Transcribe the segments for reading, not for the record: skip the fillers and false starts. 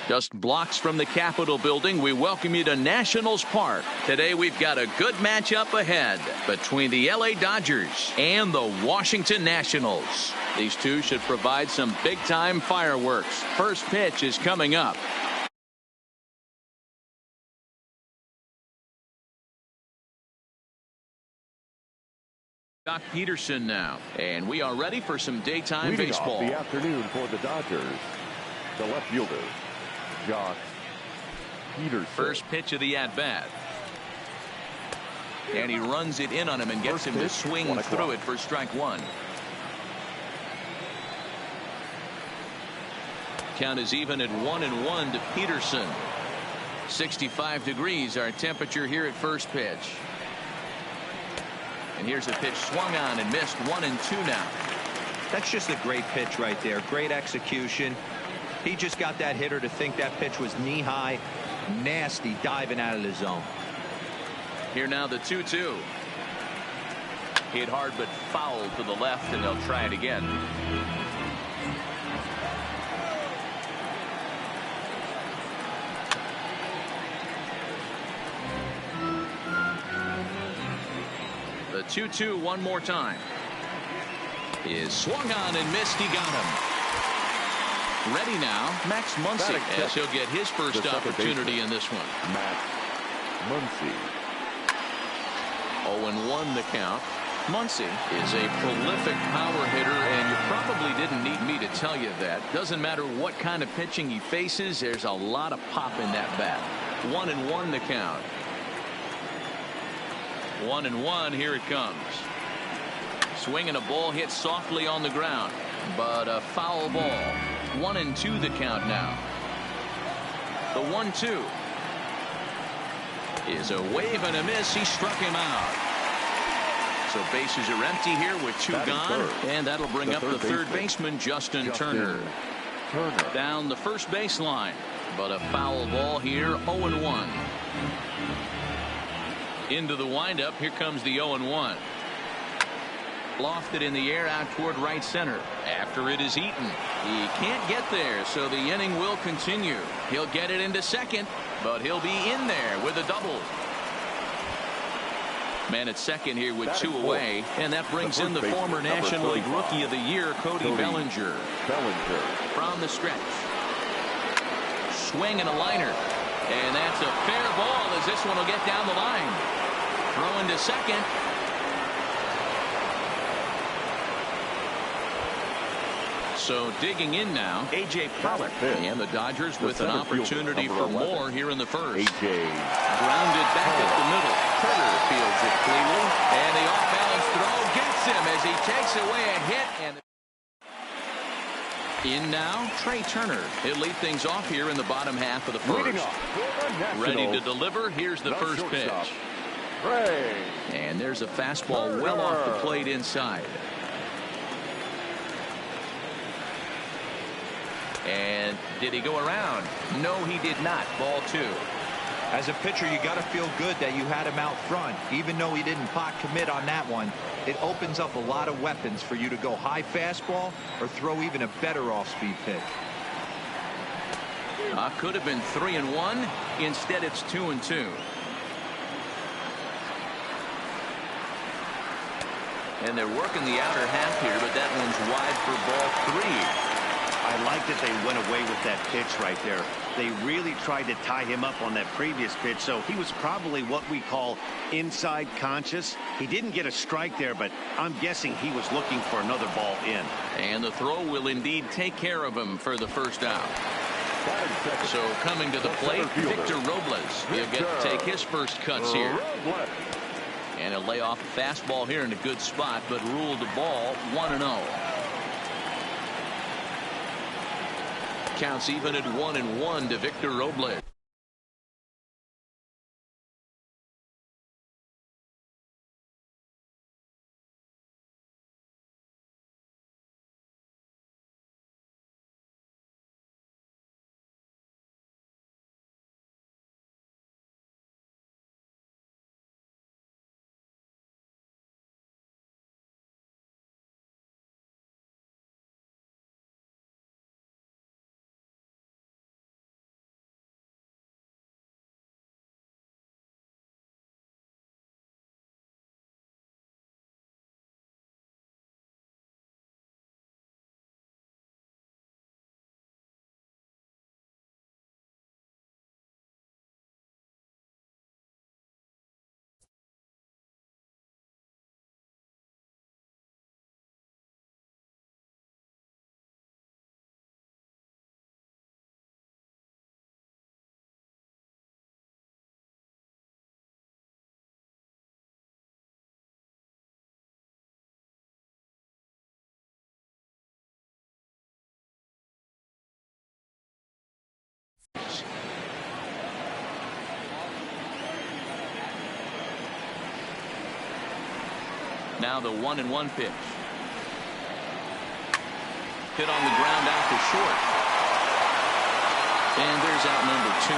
Just blocks from the Capitol building, we welcome you to Nationals Park. Today we've got a good matchup ahead between the LA Dodgers and the Washington Nationals. These two should provide some big-time fireworks. First pitch is coming up. Joc Pederson now, and we are ready for some daytime Leading baseball. off the afternoon for the Dodgers, the left fielder, Joc Pederson. First pitch of the at-bat. And he runs it in on him and gets him to swing through it for strike one. Count is even at 1-1 to Pederson. 65 degrees our temperature here at first pitch. And here's a pitch swung on and missed. 1-2 now. That's just a great pitch right there. Great execution. He just got that hitter to think that pitch was knee high. Nasty diving out of the zone. Here now the 2-2. Hit hard but foul to the left, and they'll try it again. The 2-2 one more time. Is swung on and missed. He got him. Ready now, Max Muncy, as he'll get his first opportunity in this one. Max Muncy. 0-1 the count. Muncy is a prolific power hitter, and you probably didn't need me to tell you that. Doesn't matter what kind of pitching he faces, there's a lot of pop in that bat. 1-1 the count. 1-1, here it comes. Swinging a ball hit softly on the ground, but a foul ball. 1-2 the count now. The 1-2 is a wave and a miss. He struck him out. So bases are empty here with two gone, and that'll bring up the third baseman, Justin Turner. Down the first baseline, but a foul ball here. 0-1. Into the windup. Here comes the 0-1. Lofted in the air out toward right center. After it is Eaton. He can't get there, so the inning will continue. He'll get it into second, but he'll be in there with a double. Man at second here with two away, and that brings in the former National League Rookie of the Year, Cody Bellinger. From the stretch. Swing and a liner. And that's a fair ball as this one will get down the line. Throw into second. So digging in now, A.J. Pollock. And the Dodgers with an opportunity for more here in the first. A.J. Grounded back at the middle. Turner fields it cleanly. And the off-balance throw gets him as he takes away a hit. And in now, Trey Turner. He'll lead things off here in the bottom half of the first. Ready to deliver. Here's the first pitch. And there's a fastball well off the plate inside. And did he go around? No, he did not. Ball two. As a pitcher, you got to feel good that you had him out front. Even though he didn't pot commit on that one, it opens up a lot of weapons for you to go high fastball or throw even a better off-speed pitch. Could have been 3-1. Instead, it's 2-2. And they're working the outer half here, but that one's wide for ball three. I like that they went away with that pitch right there. They really tried to tie him up on that previous pitch, so he was probably what we call inside conscious. He didn't get a strike there, but I'm guessing he was looking for another ball in. And the throw will indeed take care of him for the first out. So coming to the plate, Victor Robles. He'll get to take his first cuts here. And he'll lay off a fastball here in a good spot, but ruled the ball 1-0. Counts even at 1-1 to Victor Robles. Now the 1-1 pitch. Hit on the ground out to short. And there's out number 2.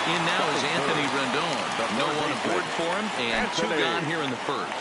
In now is Anthony Rendon. No one aboard for him, and 2 gone here in the first.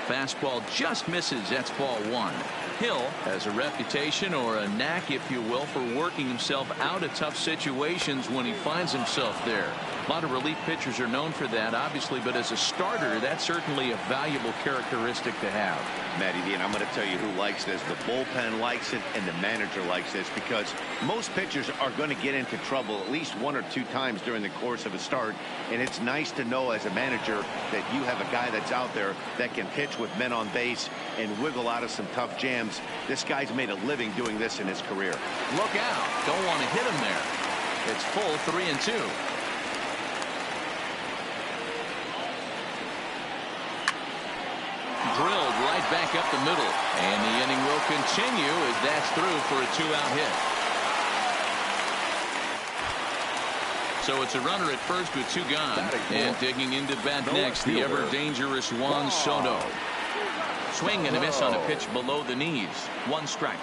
Fastball just misses. That's ball 1. Hill has a reputation, or a knack if you will, for working himself out of tough situations when he finds himself there. A lot of relief pitchers are known for that, obviously, but as a starter, that's certainly a valuable characteristic to have. Matty D, and I'm going to tell you who likes this. The bullpen likes it, and the manager likes this, because most pitchers are going to get into trouble at least 1 or 2 times during the course of a start, and it's nice to know as a manager that you have a guy that's out there that can pitch with men on base and wiggle out of some tough jams. This guy's made a living doing this in his career. Look out. Don't want to hit him there. It's full 3-2. Drilled right back up the middle, and the inning will continue as that's through for a 2-out hit. So it's a runner at first with 2 gone, and digging into bat next, the ever dangerous Juan Soto. Swing and a miss on a pitch below the knees. 1 strike.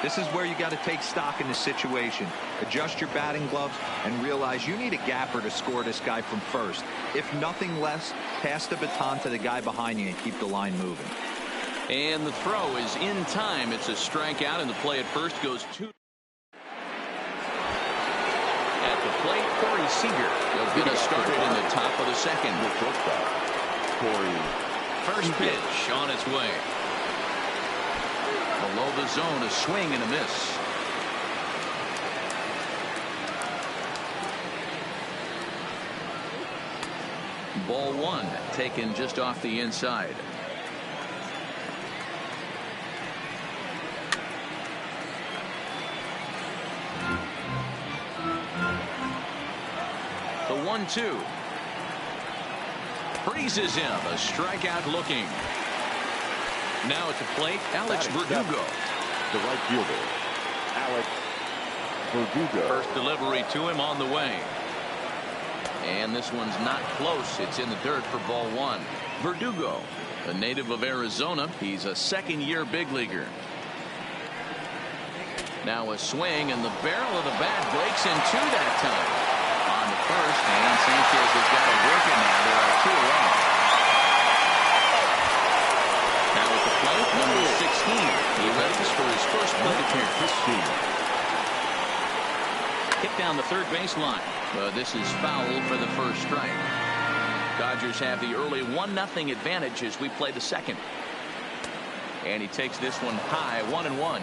This is where you got to take stock in the situation. Adjust your batting gloves and realize you need a gapper to score this guy from first. If nothing less, pass the baton to the guy behind you and keep the line moving. And the throw is in time. It's a strikeout, and the play at first goes 2. At the plate, Corey Seager. He'll get us started in the top of the second. First pitch on its way. Below the zone, a swing and a miss. Ball 1 taken just off the inside. The 1-2. Freezes him. A strikeout looking. Now at the plate, Alex Verdugo. The right fielder, Alex Verdugo. First delivery to him on the way. And this one's not close. It's in the dirt for ball 1. Verdugo, a native of Arizona. He's a second-year big leaguer. Now a swing, and the barrel of the bat breaks in 2 that time. On the first, and Sanchez has got to work it now. There are 2 away. Now at the plate, number 16. He readies for his first plate appearance. Hit down the third baseline. But this is foul for the first strike. Dodgers have the early 1-0 advantage as we play the second. And he takes this one high, 1-1.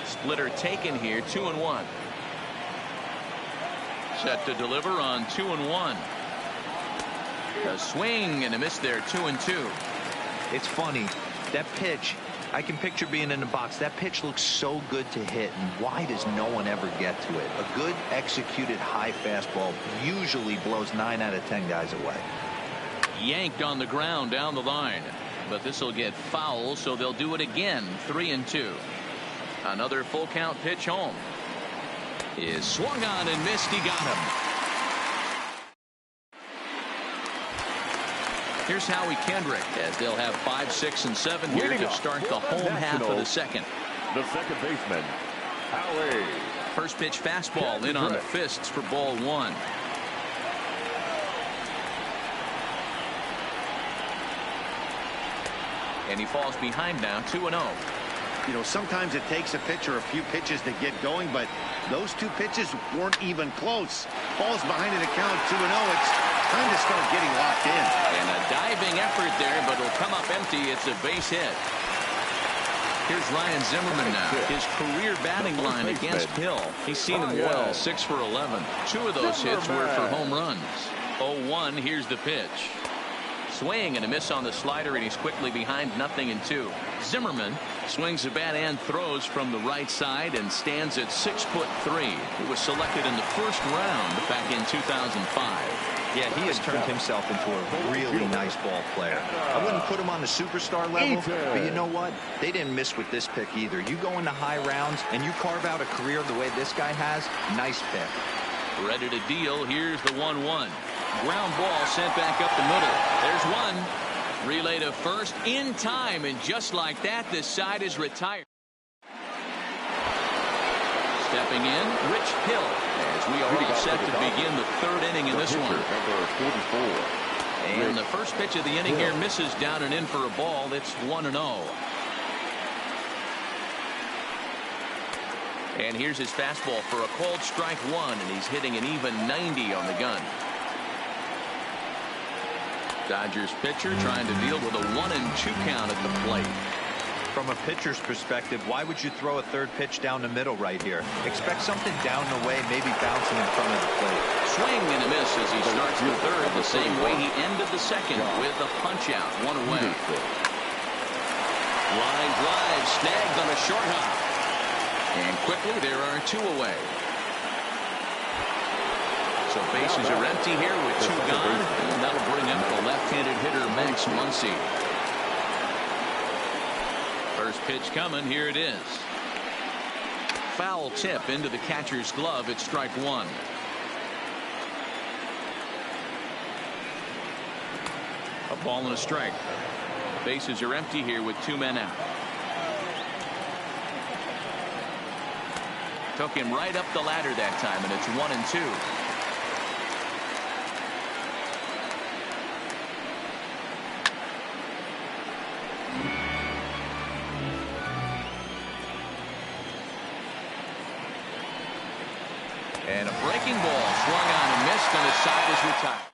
Splitter taken here, 2-1. Set to deliver on 2-1. A swing and a miss there, 2-2. It's funny, that pitch, I can picture being in the box. That pitch looks so good to hit, and why does no one ever get to it? A good executed high fastball usually blows 9 out of 10 guys away. Yanked on the ground down the line, but this will get foul, so they'll do it again. 3-2. Another full count pitch home. Is swung on and missed. He got him. Here's Howie Kendrick as they'll have 5, 6, and 7 here to start the home half of the second. The second baseman, Howie. First pitch fastball in on the fists for ball 1. And he falls behind now, 2-0. You know, sometimes it takes a pitcher a few pitches to get going, but those 2 pitches weren't even close. Falls behind in the count, 2-0. It's time to start getting locked in. And a diving effort there, but it'll come up empty. It's a base hit. Here's Ryan Zimmerman now. His career batting line against Hill. He's seen him well, 6 for 11. 2 of those hits were for home runs. 0-1, here's the pitch. Swing and a miss on the slider, and he's quickly behind 0-2. Zimmerman swings the bat and throws from the right side and stands at 6'3". He was selected in the first round back in 2005. Yeah, he has turned himself into a really nice ball player. I wouldn't put him on the superstar level, but you know what? They didn't miss with this pick either. You go into high rounds and you carve out a career the way this guy has, nice pick. Ready to deal. Here's the 1-1. Ground ball sent back up the middle. There's one. Relay to first in time, and just like that, this side is retired. Stepping in, Rich Hill, as we are all set to begin the third inning in this one. And the first pitch of the inning here misses down and in for a ball. It's 1-0. And here's his fastball for a called strike one, and he's hitting an even 90 on the gun. Dodgers pitcher trying to deal with a 1-2 count at the plate. From a pitcher's perspective, why would you throw a third pitch down the middle right here? Expect something down the way, maybe bouncing in front of the plate. Swing and a miss as he starts the third the same way he ended the second with a punch out, one away. Line drive snagged on a short hop. And quickly there are two away. So bases are empty here with two gone, and that'll bring up the left-handed hitter Max Muncy. First pitch coming. Here it is. Foul tip into the catcher's glove. It's strike one. A ball and a strike. Bases are empty here with two men out. Took him right up the ladder that time, and it's 1-2. And a breaking ball swung on and missed, and his side is retired.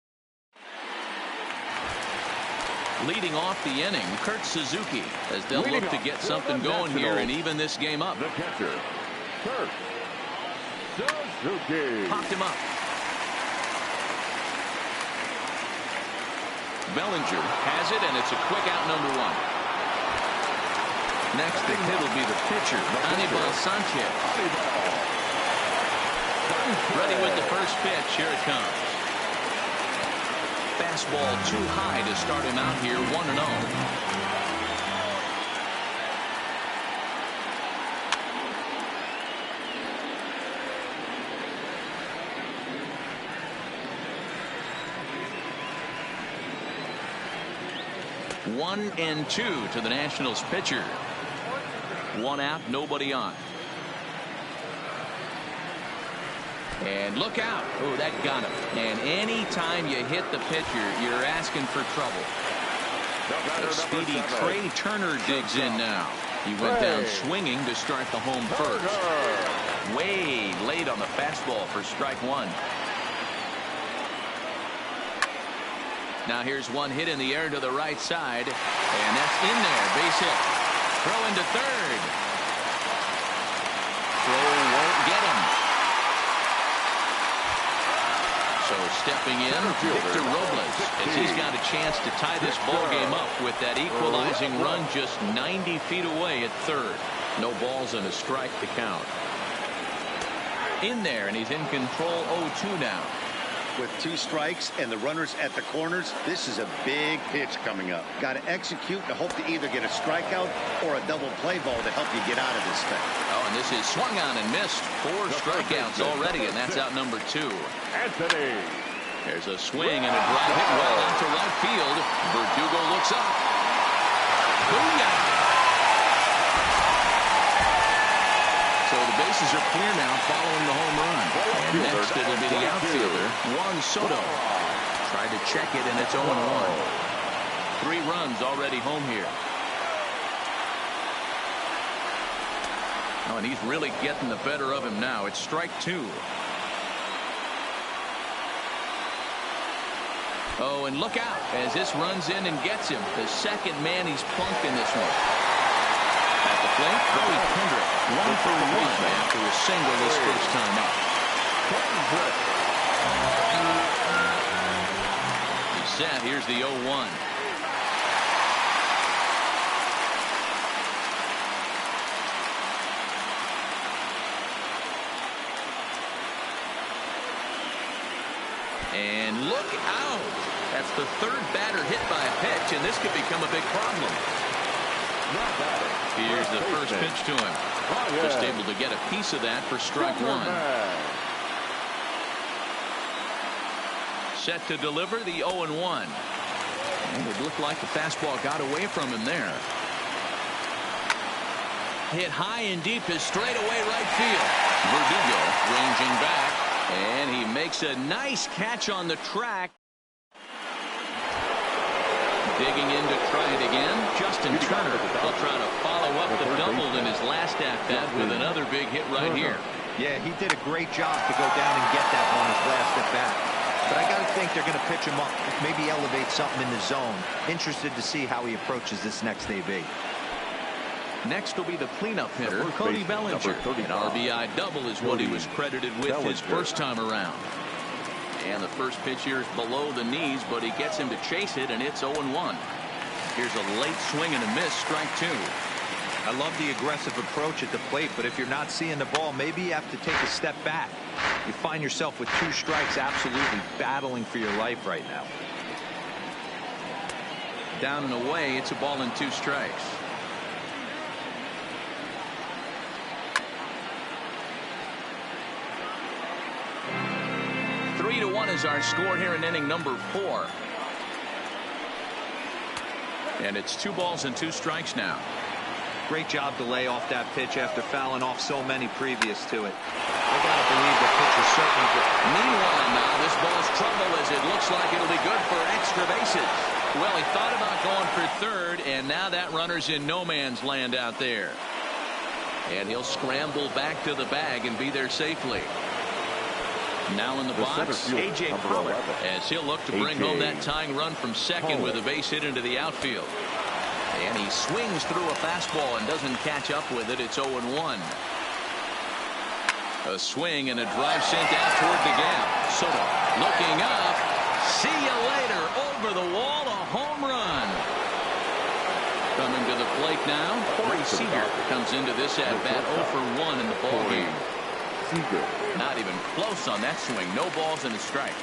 Leading off the inning, Kurt Suzuki, as they'll look to get something going here and even this game up. The catcher, Kurt Suzuki. Popped him up. Bellinger has it, and it's a quick out, number one. Next, the hit will be the pitcher, Anibal Sanchez. Ready with the first pitch. Here it comes. Fastball too high to start him out here, 1-0. One and two to the Nationals pitcher. One out, nobody on. And look out. Oh, that got him. And anytime you hit the pitcher, you're asking for trouble. The speedy Trey Turner digs in now. He went down swinging to start the home first. Way late on the fastball for strike one. Now here's one hit in the air to the right side. And that's in there. Base hit. Throw into third. Throw won't get him. So stepping in, Victor Robles, as he's got a chance to tie this ball game up with that equalizing run just 90 feet away at third. No balls and a strike to count. In there, and he's in control 0-2 now. With two strikes and the runners at the corners, this is a big pitch coming up. Got to execute to hope to either get a strikeout or a double play ball to help you get out of this thing. Oh, and this is swung on and missed. 4 strikeouts already, and that's out number 2. Anthony. There's a swing and a drive hit well out to right field. Verdugo looks up. Booyah! So the bases are clear now following the home run. And next it'll be the outfielder, Juan Soto. Tried to check it, and it's 0-1. 3 runs already home here. Oh, and he's really getting the better of him now. It's strike 2. Oh, and look out as this runs in and gets him. The second man he's plunked in this one. At the plate, Corey Kendrick, 1 for 1 after a single this first time up. He's set. Here's the 0-1. And look out. That's the third batter hit by a pitch, and this could become a big problem. Here's the first pitch to him. Just able to get a piece of that for strike one. Set to deliver the 0-1. And it looked like the fastball got away from him there. Hit high and deep is straightaway right field. Verdugo ranging back, and he makes a nice catch on the track. Digging in to try it again. Justin Turner will try to follow up the double in his last at-bat with another big hit right here. Yeah, he did a great job to go down and get that one his last at-bat. But I got to think they're going to pitch him up, maybe elevate something in the zone. Interested to see how he approaches this next AB. Next will be the cleanup hitter, Cody Bellinger. An RBI double is what he was credited with his first time around. And the first pitch here is below the knees, but he gets him to chase it, and it's 0-1. Here's a late swing and a miss, strike two. I love the aggressive approach at the plate, but if you're not seeing the ball, maybe you have to take a step back. You find yourself with two strikes, absolutely battling for your life right now. Down and away, it's a ball and two strikes. Three to 1 is our score here in inning number 4. And it's 2 balls and 2 strikes now. Great job to lay off that pitch after fouling off so many previous to it. I gotta believe the pitcher's certainly good. Meanwhile, now this ball's trouble as it looks like it'll be good for extra bases. Well, he thought about going for third, and now that runner's in no man's land out there. And he'll scramble back to the bag and be there safely. Now in the box, A.J. Preller, as he'll look to bring home that tying run from second with a base hit into the outfield. And he swings through a fastball and doesn't catch up with it. It's 0-1. A swing and a drive sent out toward the gap. Soto looking up. See you later. Over the wall, a home run. Coming to the plate now, Corey Seager comes into this at-bat 0 for 1 in the ballgame. Not even close on that swing. No balls and a strike.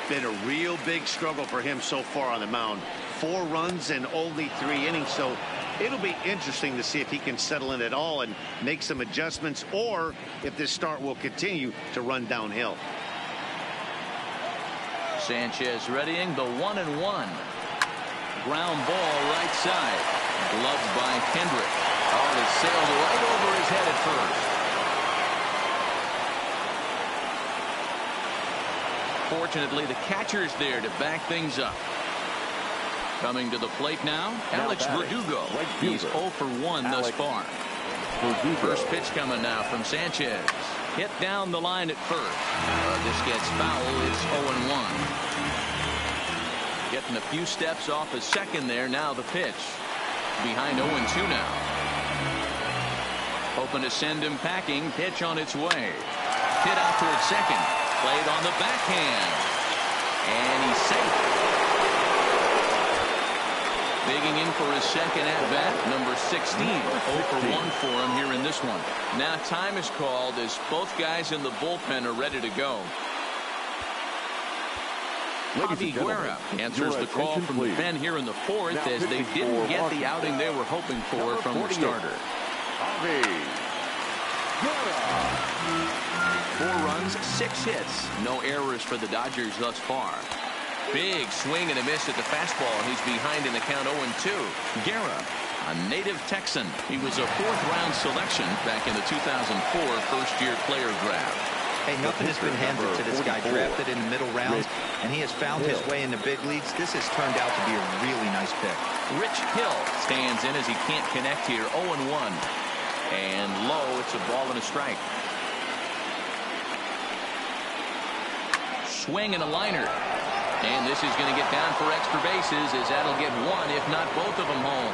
Been a real big struggle for him so far on the mound. 4 runs in only 3 innings, so it'll be interesting to see if he can settle in at all and make some adjustments, or if this start will continue to run downhill. Sanchez readying the 1-1. Ground ball right side. Gloved by Kendrick. Oh, it sailed right over his head at first. Fortunately, the catcher's there to back things up. Coming to the plate now, Alex Verdugo. He's 0 for 1 thus far. First pitch coming now from Sanchez. Hit down the line at first. This gets foul. It's 0-1. Getting a few steps off a second there. Now the pitch. Behind 0-2 now. Hoping to send him packing. Pitch on its way. Hit out towards second. Played on the backhand. And he's safe. Digging in for his second at-bat, number 16. 0 for 1 for him here in this one. Now time is called as both guys in the bullpen are ready to go. Javi Guerra answers the call from the pen here in the 4th as they didn't get the outing they were hoping for from their starter. 4 runs, 6 hits. No errors for the Dodgers thus far. Big swing and a miss at the fastball. He's behind in the count 0-2. Guerra, a native Texan. He was a 4th-round selection back in the 2004 first-year player draft. Hey, nothing has been handed to this guy, drafted in the middle rounds, and he has found his way in the big leagues. This has turned out to be a really nice pick. Rich Hill stands in as he can't connect here. 0-1. And low, it's a ball and a strike. Swing and a liner. And this is going to get down for extra bases as that'll get one, if not both of them, home.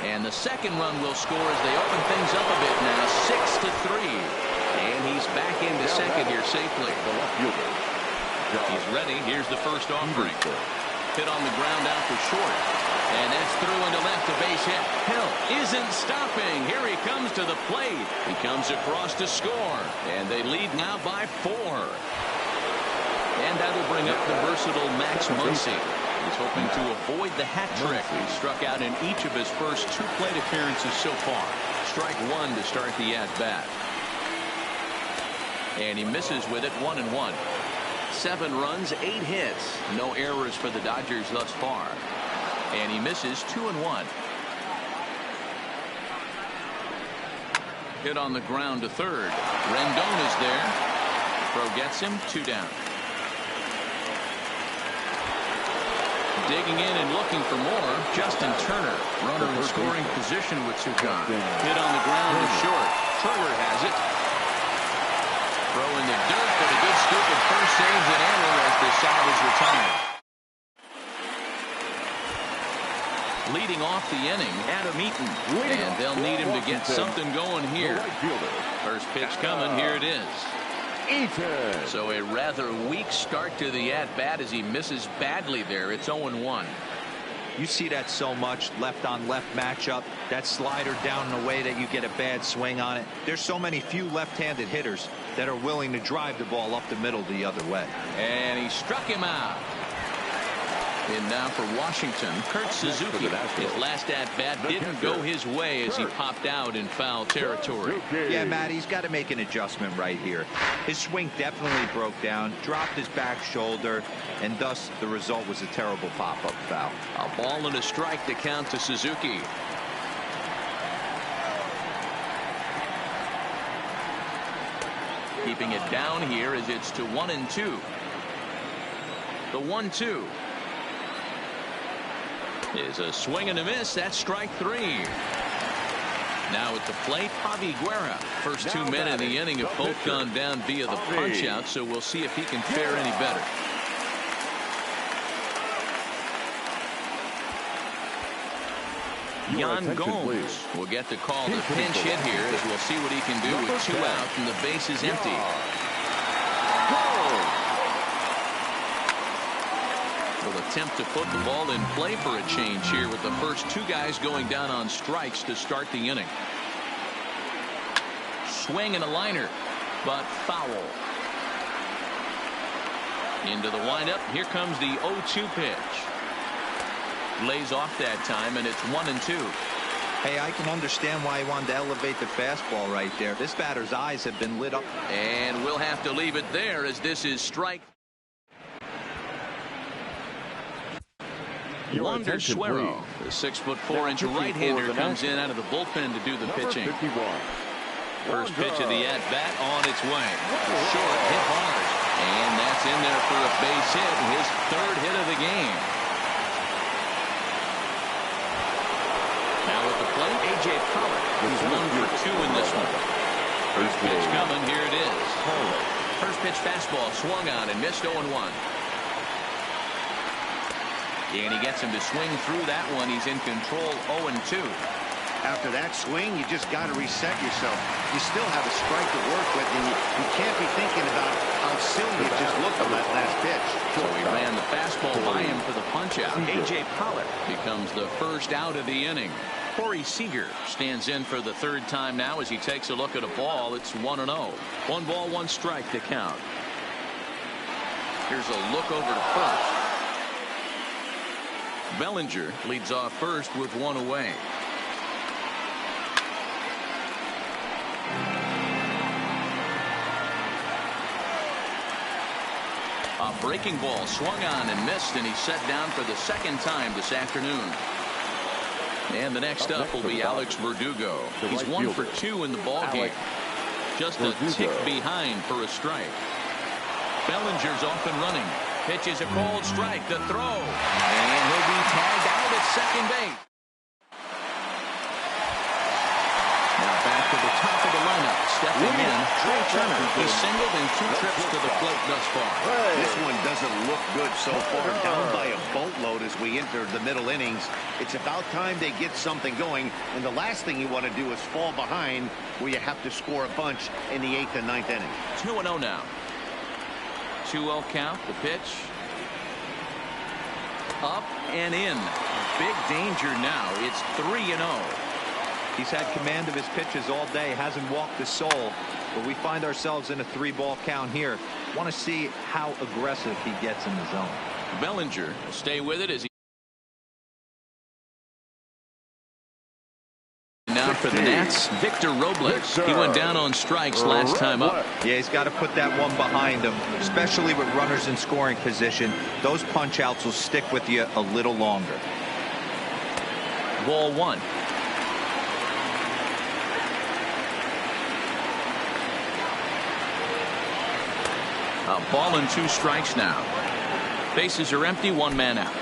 And the second run will score as they open things up a bit now. 6-3. And he's back into second here safely. He's ready. Here's the first offering. Hit on the ground out for short. And that's through into left, a base hit. Hill isn't stopping. Here he comes to the plate. He comes across to score. And they lead now by 4. And that'll bring up the versatile Max Muncy. He's hoping to avoid the hat trick. He struck out in each of his first 2 plate appearances so far. Strike 1 to start the at-bat. And he misses with it, 1-1. 7 runs, 8 hits. No errors for the Dodgers thus far. And he misses 2-1. Hit on the ground to third. Rendon is there. Throw gets him, 2 down. Digging in and looking for more, Justin Turner. Runner in scoring position with 2 gone. Hit on the ground to short. Turner has it. Throw in the dirt, but a good scoop at first saves an error as the side is retired. Leading off the inning, Adam Eaton. And they'll need him to get something going here. First pitch coming, here it is. So a rather weak start to the at-bat as he misses badly there. It's 0-1. You see that so much, left-on-left matchup. That slider down in a way that you get a bad swing on it. There's so many few left-handed hitters that are willing to drive the ball up the middle the other way. And he struck him out. And now for Washington, Kurt Suzuki. His last at-bat didn't go his way as he popped out in foul territory. Yeah, Matt, he's got to make an adjustment right here. His swing definitely broke down, dropped his back shoulder, and thus the result was a terrible pop-up foul. A ball and a strike to count to Suzuki. Keeping it down here as it's to 1-2. The 1-2. Is a swing and a miss. That's strike 3. Now at the plate, Javi Guerra. First 2 men in the inning have both gone down via the punch out, so we'll see if he can fare any better. Yan Gomes will get the call to pinch hit here as we'll see what he can do with 2 out and the base is empty. Will attempt to put the ball in play for a change here with the first 2 guys going down on strikes to start the inning. Swing and a liner, but foul. Into the windup. Here comes the 0-2 pitch. Lays off that time, and it's 1-2. Hey, I can understand why he wanted to elevate the fastball right there. This batter's eyes have been lit up. And we'll have to leave it there as this is strike. Wander Suero, the 6'4" right-hander, comes in out of the bullpen to do the pitching. 51. First pitch of the at-bat on its way. Short, hit hard. And that's in there for a base hit, his 3rd hit of the game. Now at the plate, A.J. Pollock. He's 1 for 2 in this one. First pitch coming, here it is. First pitch fastball swung on and missed 0-1. And he gets him to swing through that one. He's in control, 0-2. After that swing, you just got to reset yourself. You still have a strike to work with, and you can't be thinking about how silly it just looked on that last pitch. So he ran the fastball by him for the punch-out. A.J. Pollock becomes the first out of the inning. Corey Seager stands in for the 3rd time now as he takes a look at a ball. It's 1-0. 1 ball, 1 strike to count. Here's a look over to first. Bellinger leads off first with 1 away. A breaking ball swung on and missed, and he's set down for the 2nd time this afternoon. And the next up will be Alex Verdugo. He's 1 for 2 in the ballgame. Just a tick behind for a strike. Bellinger's off and running. Pitches a called strike. The throw. And he'll be tagged out at second base. Now back to the top of the lineup. Stepping in, Trey Turner. He's singled in 2 trips to the plate thus far. This one doesn't look good so far. Down by a boatload as we enter the middle innings. It's about time they get something going. And the last thing you want to do is fall behind where you have to score a bunch in the 8th and 9th inning. 2-0 now. 2-0 count. The pitch. Up and in. big danger now. It's 3-0. He's had command of his pitches all day, hasn't walked a soul, but we find ourselves in a 3-ball count here. Want to see how aggressive he gets in the zone. Bellinger will stay with it as he now for the Nats, Victor Robles. He went down on strikes last time up. Yeah, he's got to put that one behind him, especially with runners in scoring position. Those punch outs will stick with you a little longer. Ball one. A ball and 2 strikes now. Bases are empty, 1 man out.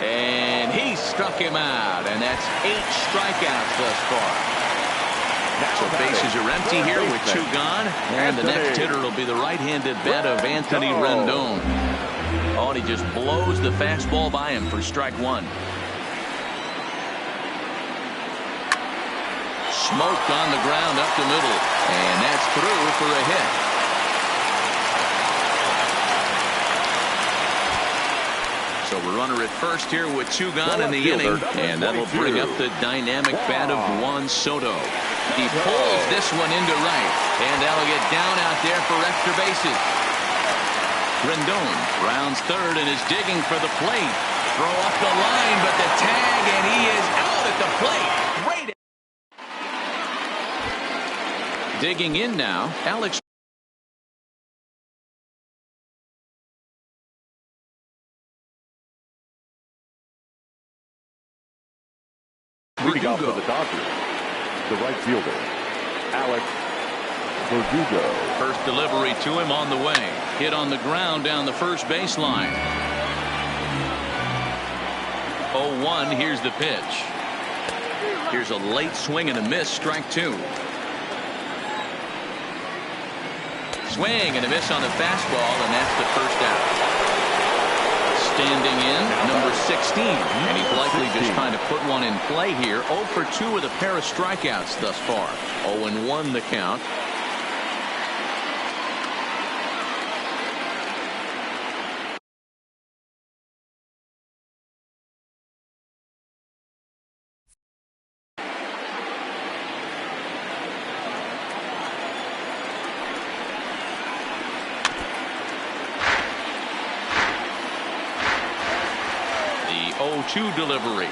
And he struck him out, and that's 8 strikeouts thus far. So bases are empty here with 2 gone, and the next hitter will be the right-handed bat of Anthony Rendon. Oh, and he just blows the fastball by him for strike 1. Smoked on the ground up the middle, and that's through for a hit. So a runner at first here with 2 gone in the inning, and that'll bring up the dynamic bat of Juan Soto. He pulls this one into right, and that'll get down out there for extra bases. Rendon rounds third and is digging for the plate. Throw up the line, but the tag, and he is out at the plate. Great. Digging in now, Alex. Leading off for the Dodgers, the right fielder, Alex Verdugo. First delivery to him on the way. Hit on the ground down the first baseline. 0-1. Here's the pitch. Here's a late swing and a miss. Strike 2. Swing and a miss on the fastball, and that's the first out. Standing in, number 16, and he's likely just trying to put one in play here. 0 for 2 with a pair of strikeouts thus far. 0-1 the count. The 0-2 delivery,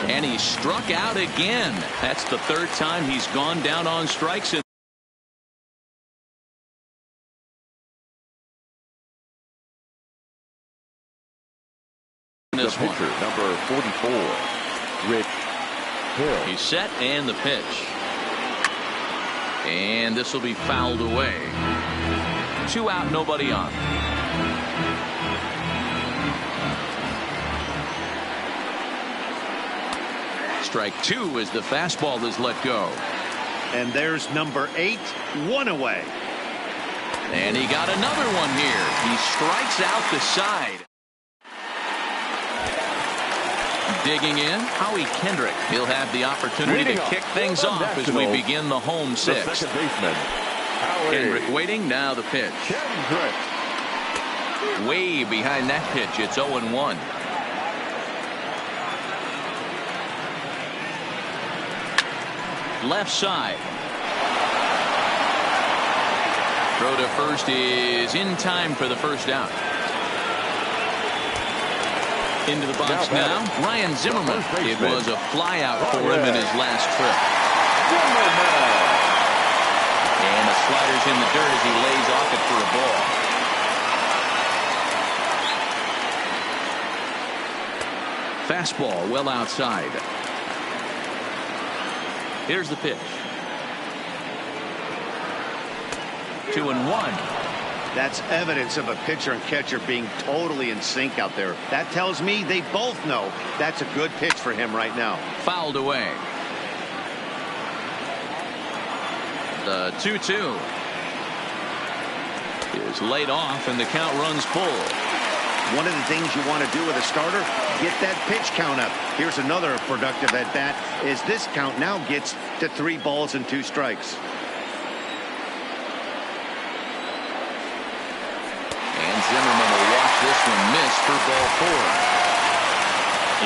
and he struck out again. That's the 3rd time he's gone down on strikes in this one. Number 44, Rich Hill. He's set, and the pitch, and this will be fouled away. 2 out, nobody on. Strike 2 as the fastball is let go. And there's number 8, 1 away. And he got another one here. He strikes out the side. Digging in, Howie Kendrick. He'll have the opportunity to kick things off as we begin the home 6th. The second baseman, Kendrick waiting, now the pitch. Kendrick. Way behind that pitch, it's 0-1. Left side. Throw to first is in time for the first out. Into the box now, Ryan Zimmerman. It was a fly out for him in his last trip. And the slider's in the dirt as he lays off it for a ball. Fastball well outside. Here's the pitch. 2-1. That's evidence of a pitcher and catcher being totally in sync out there. That tells me they both know that's a good pitch for him right now. Fouled away. The 2-2 is laid off, and the count runs full. One of the things you want to do with a starter, get that pitch count up. Here's another productive at bat as this count now gets to 3 balls and 2 strikes. And Zimmerman will watch this this one missed for ball 4.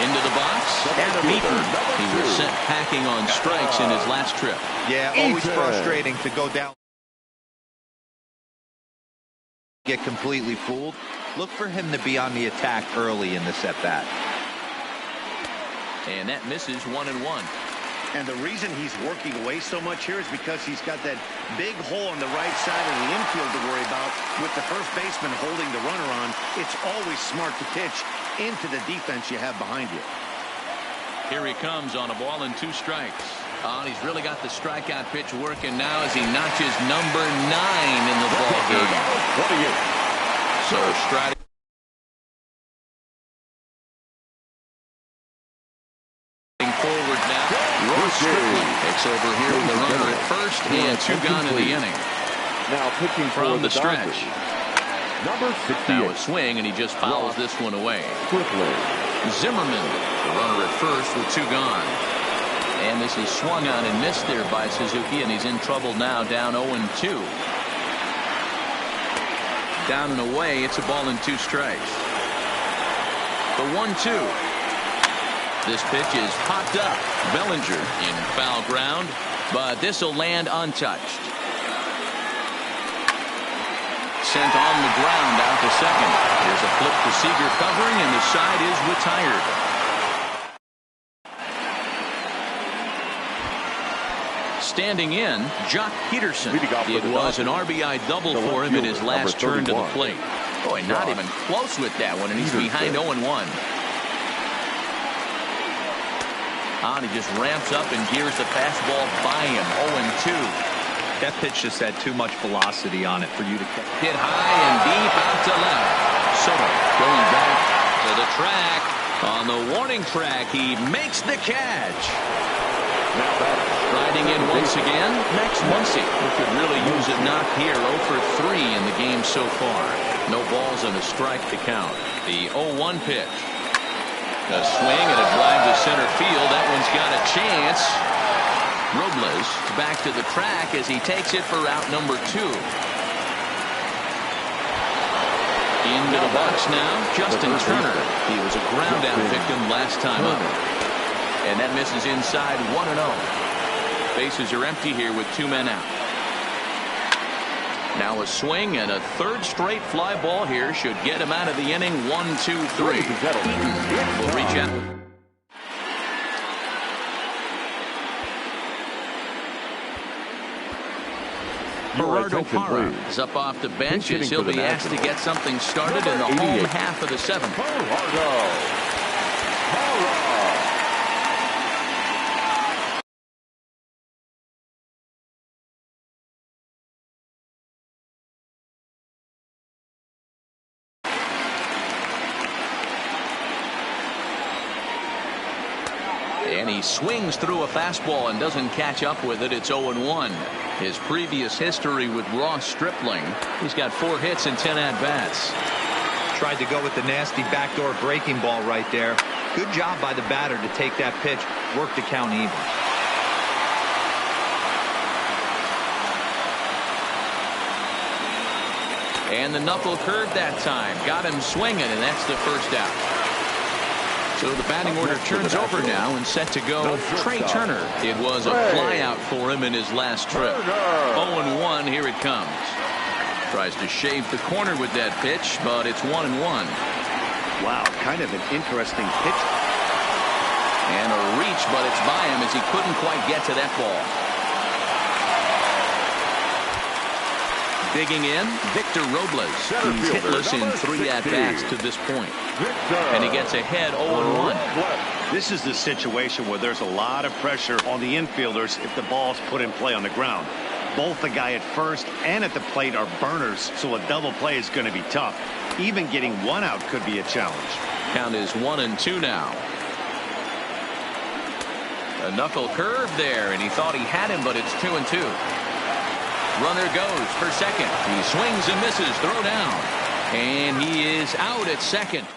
Into the box, Adam Eaton. He was sent packing on strikes in his last trip. Yeah, always frustrating to go down. Get completely fooled. Look for him to be on the attack early in this at-bat. And that misses 1-1. And the reason he's working away so much here is because he's got that big hole on the right side of the infield to worry about. With the first baseman holding the runner on, it's always smart to pitch into the defense you have behind you. Here he comes on a ball and 2 strikes. He's really got the strikeout pitch working now as he notches number 9 in the ball game. So Strider forward now. Ross Stripling takes over here with the runner at first and 2 gone in the inning. Now pitching From the stretch. Number 68. Now a swing, and he just fouls this one away. Zimmerman, the runner at first with 2 gone. And this is swung on and missed there by Suzuki, and he's in trouble now, down 0-2. Down and away, it's a ball and 2 strikes. The 1-2. This pitch is popped up. Bellinger in foul ground, but this will land untouched. Sent on the ground out to second. Here's a flip to Seager covering, and the side is retired. Standing in, Jock Peterson. It was an RBI double for him in his last turn to the plate. Boy, not even close with that one, and he's behind 0-1. He just ramps up and gears the fastball by him. 0-2. That pitch just had too much velocity on it for you to catch. Hit high and deep out to left. Soto going back to the track. On the warning track, he makes the catch. Riding in once again, Max Muncy. Who could really use a knock here. 0 for 3 in the game so far. No balls and a strike to count. The 0-1 pitch. A swing and a drive to center field. That one's got a chance. Robles back to the track as he takes it for out number 2. Into the box now, Justin Turner. He was a ground out victim last time up. And that misses inside 1-0. Bases are empty here with 2 men out. Now a swing and a 3rd straight fly ball here should get him out of the inning. 1-2-3. We'll reach out. Gerardo Parra is up off the bench as he'll be asked to get something started in the home half of the 7th. And he swings through a fastball and doesn't catch up with it. It's 0-1. His previous history with Ross Stripling. He's got 4 hits and 10 at-bats. Tried to go with the nasty backdoor breaking ball right there. Good job by the batter to take that pitch. Work the count even. And the knuckle curve that time. Got him swinging, and that's the first out. So the batting order turns over now and set to go Trey Turner. It was a flyout for him in his last trip. 0-1, here it comes. Tries to shave the corner with that pitch, but it's 1-1. Wow, kind of an interesting pitch. And a reach, but it's by him as he couldn't quite get to that ball. Digging in, Victor Robles. He's hitless in 3 at-bats to this point. And he gets ahead 0-1. This is the situation where there's a lot of pressure on the infielders if the ball's put in play on the ground. Both the guy at first and at the plate are burners, so a double play is going to be tough. Even getting 1 out could be a challenge. Count is 1-2 now. A knuckle curve there, and he thought he had him, but it's 2-2. Runner goes for second. He swings and misses. Throw down. And he is out at second.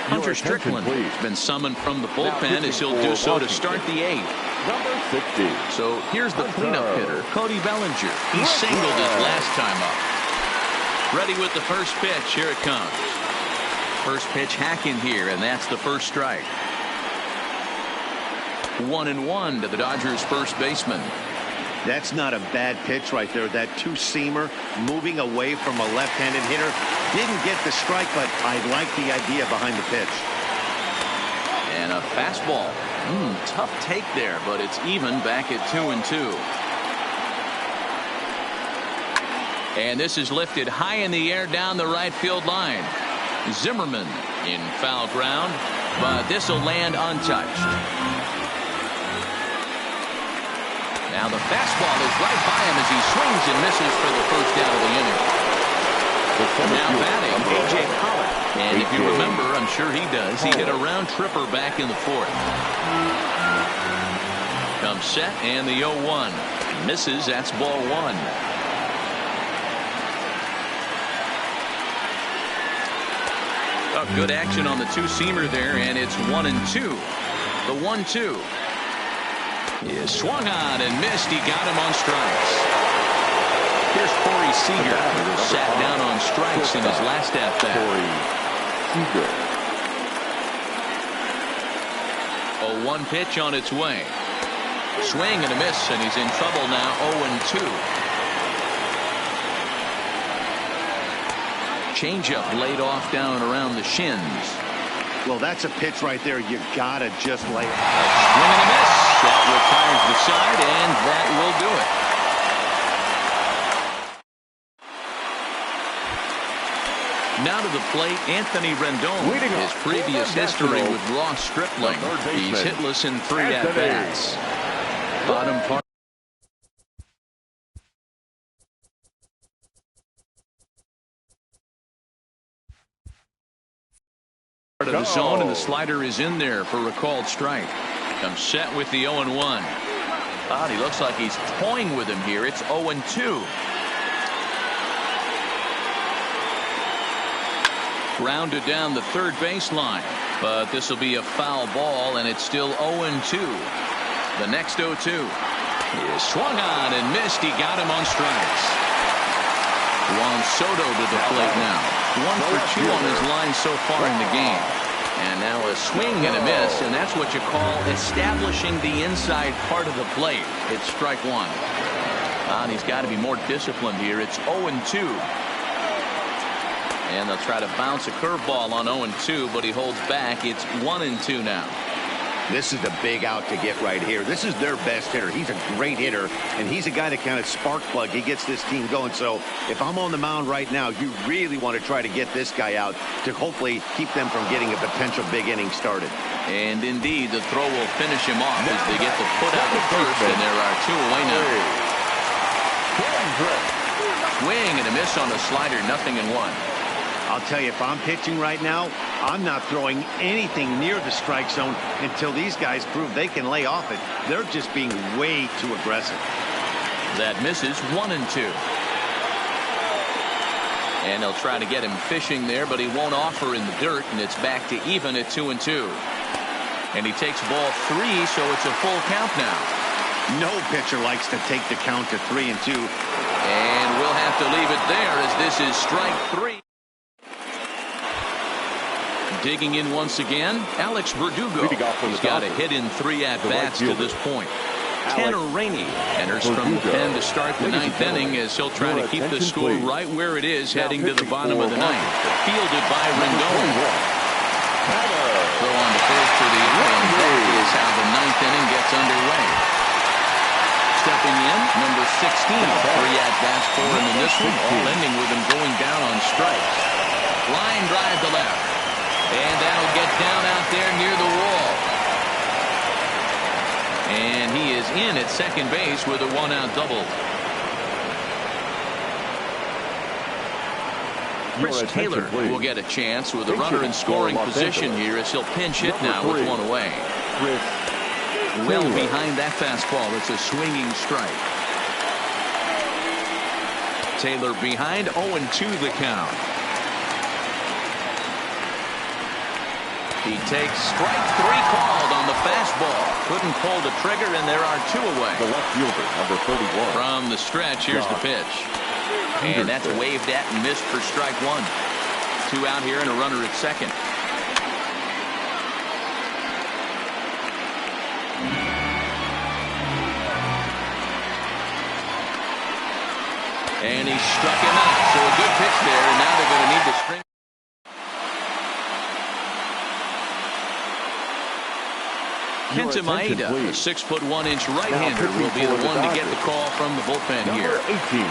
Hunter Strickland has been summoned from the bullpen as he'll do so to start the 8th. Number 60. So here's the cleanup hitter, Cody Bellinger. He singled his last time up. Ready with the first pitch. Here it comes. First pitch hacking here, and that's the first strike. 1-1 to the Dodgers first baseman. That's not a bad pitch right there. That two-seamer moving away from a left-handed hitter. Didn't get the strike, but I like the idea behind the pitch. And a fastball. Tough take there, but it's even back at 2-2. And this is lifted high in the air down the right field line. Zimmerman in foul ground, but this will land untouched. Now the fastball is right by him as he swings and misses for the first out of the inning. Now batting, A.J. Pollock. And if you remember, I'm sure he does, he hit a round tripper back in the fourth. Comes set and the 0-1. Misses, that's ball one. Good action on the two-seamer there, and it's 1-2. The 1-2 is swung on and missed. He got him on strikes. Here's Corey Seager, who was sat down on strikes in his last at-bat. 0-1 pitch on its way. Swing and a miss, and he's in trouble now. 0-2. Changeup laid off down and around the shins. Well, that's a pitch right there. You gotta just lay it. Swing and a miss. That retires the side, and that will do it. Now to the plate, Anthony Rendon. His previous history with Ross Stripling. He's hitless in 3 at-bats. Bottom part of the zone, and the slider is in there for a called strike. Comes set with the 0-1. He looks like he's toying with him here. It's 0-2. Grounded down the third baseline, but this will be a foul ball, and it's still 0-2. The next 0-2 is swung on and missed. He got him on strikes. Juan Soto to the plate now. 1 for 2 on his line so far in the game. And now a swing and a miss, and that's what you call establishing the inside part of the plate. It's strike one. And he's got to be more disciplined here. It's 0-2. And they'll try to bounce a curveball on 0-2, but he holds back. It's 1-2 now. This is a big out to get right here. This is their best hitter. He's a great hitter, and he's a guy that kind of spark plug. He gets this team going. So if I'm on the mound right now, you really want to try to get this guy out to hopefully keep them from getting a potential big inning started. And indeed, the throw will finish him off as they get the put out at first, and there are 2 away now. Swing and a miss on the slider, 0-1. I'll tell you, if I'm pitching right now, I'm not throwing anything near the strike zone until these guys prove they can lay off it. They're just being way too aggressive. That misses 1-2. And they'll try to get him fishing there, but he won't offer in the dirt, and it's back to even at 2-2. And he takes ball 3, so it's a full count now. No pitcher likes to take the count to 3-2. And we'll have to leave it there as this is strike 3. Digging in once again, Alex Verdugo. He's got a hit in 3 at-bats to this point. Tanner Rainey enters from the pen to start the 9th inning as he'll try to keep the score right where it is heading to the bottom of the 9th. Fielded by Rendon. Throw on the first for the inning. That is how the 9th inning gets underway. Stepping in, number 16. 3 at-bats for him in this one, all ending with him going down on strikes. Line drive to left. And that'll get down out there near the wall. And he is in at second base with a 1-out double. Chris Taylor will get a chance with a runner in scoring position here as he'll pinch hit now with 1 away. Well behind that fastball. It's a swinging strike. Taylor behind, 0-2 the count. He takes strike 3 called on the fastball. Couldn't pull the trigger, and there are 2 away. The left fielder, number 31. From the stretch, here's the pitch. And that's waved at and missed for strike 1. 2 out here and a runner at second. And he struck him out. So a good pitch there, and now they're going to need to string. Kenta Maeda, a 6'1" right-hander, will be the one to get the call from the bullpen here. 18.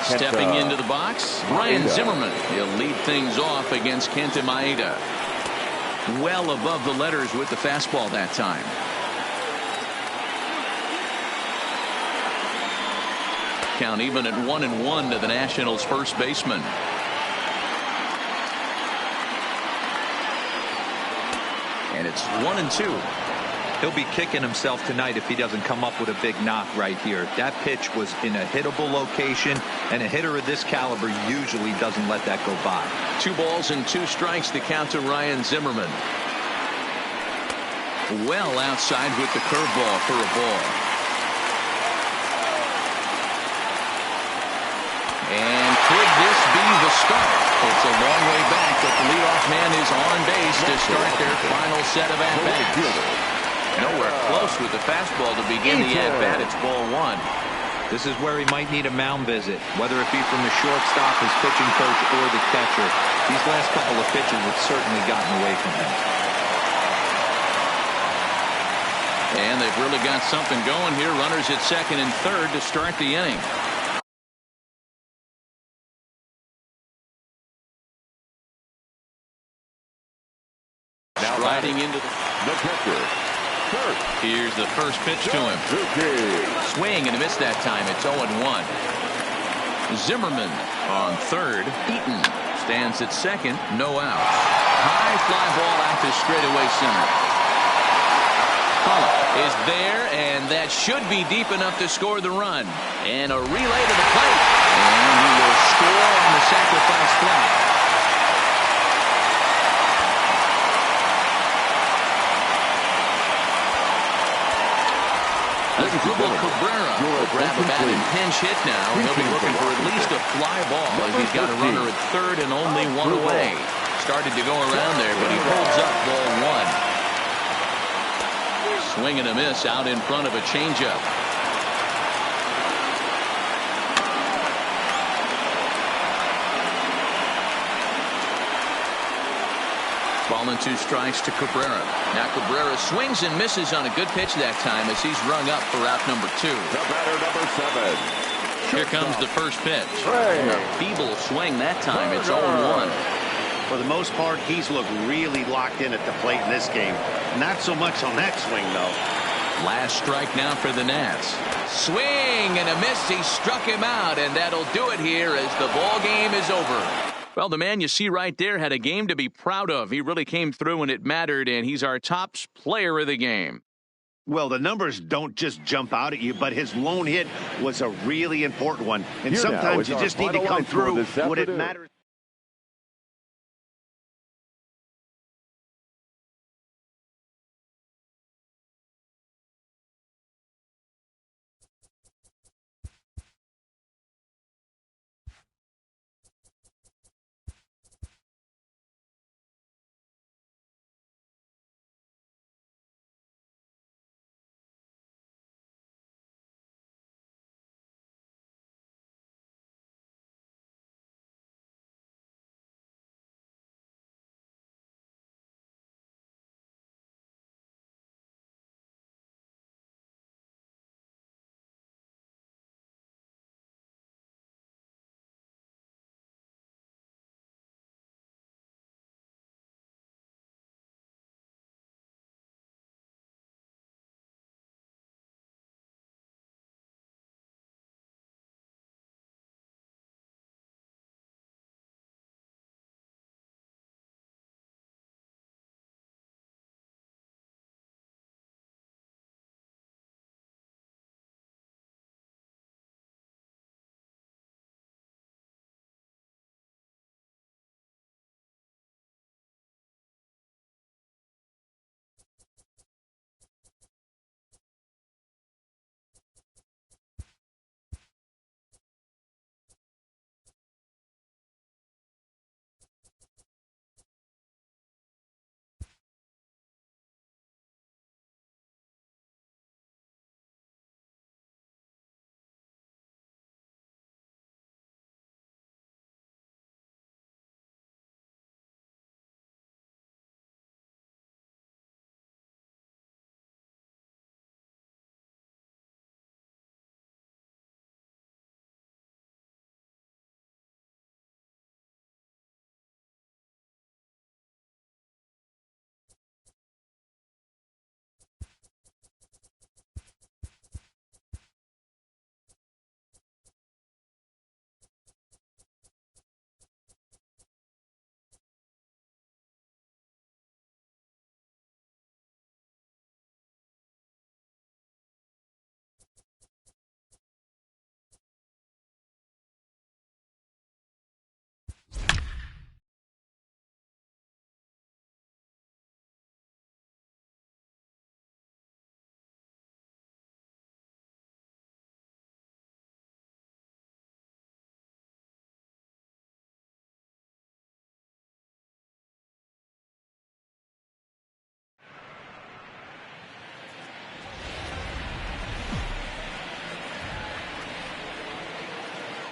Stepping into the box, Ryan Zimmerman. He'll lead things off against Kenta Maeda. Well above the letters with the fastball that time. Count even at 1-1 to the Nationals' first baseman. And it's 1-2. He'll be kicking himself tonight if he doesn't come up with a big knock right here. That pitch was in a hittable location, and a hitter of this caliber usually doesn't let that go by. 2 balls and 2 strikes to count to Ryan Zimmerman. Well outside with the curveball for a ball. And could this be the start? It's a long way back, but the leadoff man is on base to start their final set of at-bats. Nowhere close with the fastball to begin the at-bat. It's ball 1. This is where he might need a mound visit, whether it be from the shortstop, his pitching coach, or the catcher. These last couple of pitches have certainly gotten away from him. And they've really got something going here. Runners at second and third to start the inning. Now Riding into the catcher. Here's the first pitch to him. Swing and a miss that time. It's 0-1. Zimmerman on third. Eaton stands at second. No out. High fly ball out to straightaway center. Pollock is there, and that should be deep enough to score the run. And a relay to the plate. And he will score on the sacrifice fly. Cabrera will grab a bat and pinch hit now. He'll be looking for at least a fly ball as he's got a runner at third and only 1 away. Started to go around there, but he holds up ball 1. Swing and a miss out in front of a changeup. Ball and 2 strikes to Cabrera. Now Cabrera swings and misses on a good pitch that time as he's rung up for out number 2. The batter, number 7. Here comes the first pitch. A feeble swing that time. It's 0-1. For the most part, he's looked really locked in at the plate in this game. Not so much on that swing, though. Last strike now for the Nats. Swing and a miss. He struck him out, and that'll do it here as the ball game is over. Well, the man you see right there had a game to be proud of. He really came through when it mattered, and he's our top player of the game. Well, the numbers don't just jump out at you, but his lone hit was a really important one. And sometimes you just need to come through when it matters.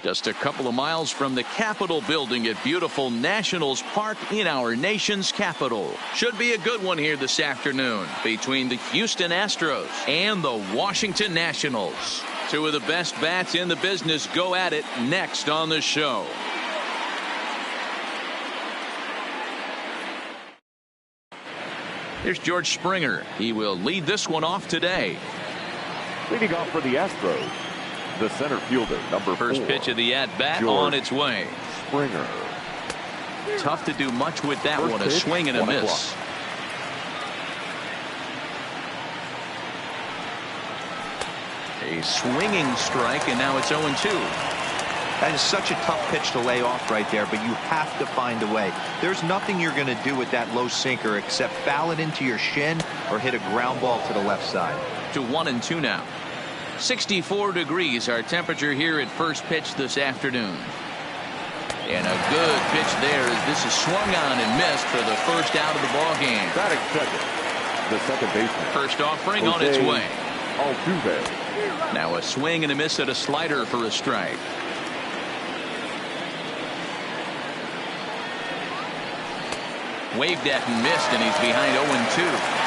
Just a couple of miles from the Capitol building at beautiful Nationals Park in our nation's capital. Should be a good one here this afternoon between the Houston Astros and the Washington Nationals. Two of the best bats in the business go at it next on the show. Here's George Springer. He will lead this one off today. Leading off for the Astros, the center fielder, number 4. First pitch of the at-bat on its way. Springer. Tough to do much with that one. A swing and a miss. A swinging strike, and now it's 0-2. That is such a tough pitch to lay off right there, but you have to find a way. There's nothing you're going to do with that low sinker except foul it into your shin or hit a ground ball to the left side. To 1-2 now. 64 degrees our temperature here at first pitch this afternoon. And a good pitch there as this is swung on and missed for the first out of the ball game. Batting second, the second baseman. First offering on its way. Altuve. Now a swing and a miss at a slider for a strike. Waved at and missed, and he's behind 0-2.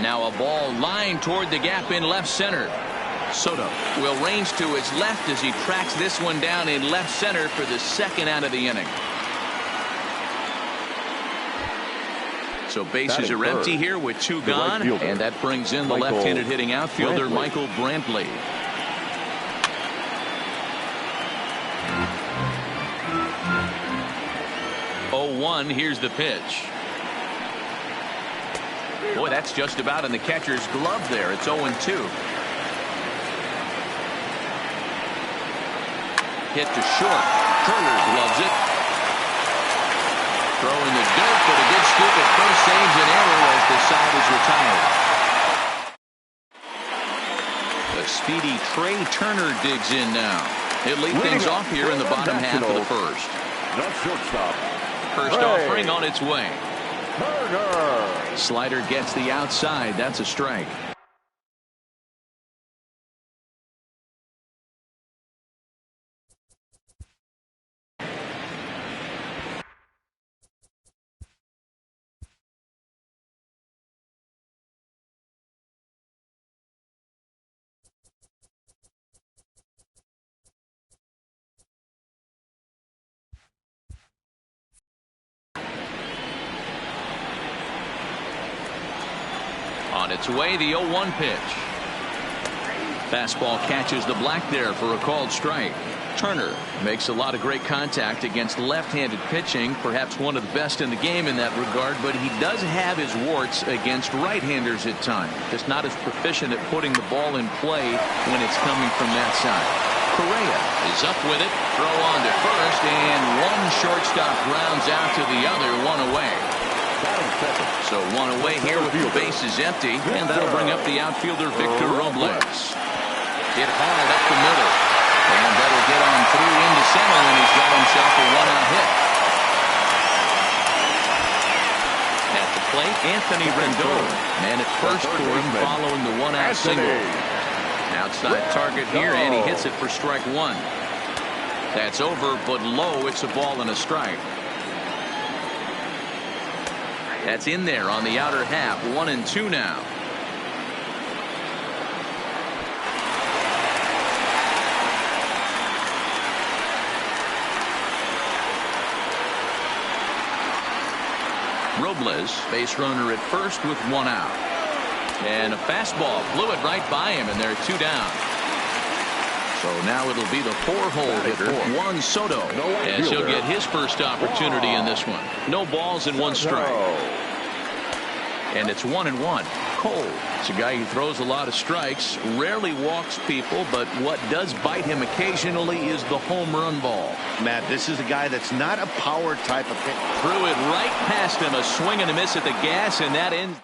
Now a ball lined toward the gap in left center. Soto will range to his left as he tracks this one down in left center for the second out of the inning. So bases are empty here with 2 gone, and that brings in the left-handed hitting outfielder Michael Brantley. Here's the pitch. Boy, that's just about in the catcher's glove there. It's 0-2. Hit to short. Turner gloves it. Throwing the dirt, but a good scoop at first saves an error as the side is retired. The speedy Trey Turner digs in now. He'll lead things off here in the bottom half of the first. The shortstop. First offering on its way. Turner. Slider gets the outside. That's a strike. On its way, the 0-1 pitch. Fastball catches the black there for a called strike. Turner makes a lot of great contact against left-handed pitching, perhaps one of the best in the game in that regard, but he does have his warts against right-handers at times. Just not as proficient at putting the ball in play when it's coming from that side. Correa is up with it, throw on to first, and one shortstop grounds out to the other, one away. So one away here with the bases empty, and that'll bring up the outfielder Victor Robles. Hit hard up the middle, and that'll get on through into center, and he's got himself a one-out hit. At the plate, Anthony Rendon, man at first for him following the one-out single. Outside target here, and he hits it for strike one. That's over, but low. It's a ball and a strike. That's in there on the outer half. 1-2 now. Robles, base runner at first with one out. And a fastball flew it right by him, and there are 2 down. So now it'll be the 4-hole hitter, Juan Soto, as he'll get his first opportunity in this one. No balls and 1 strike. And it's 1-1. Cole, it's a guy who throws a lot of strikes, rarely walks people, but what does bite him occasionally is the home run ball. Matt, this is a guy that's not a power type of pitcher. Threw it right past him, a swing and a miss at the gas, and that ends.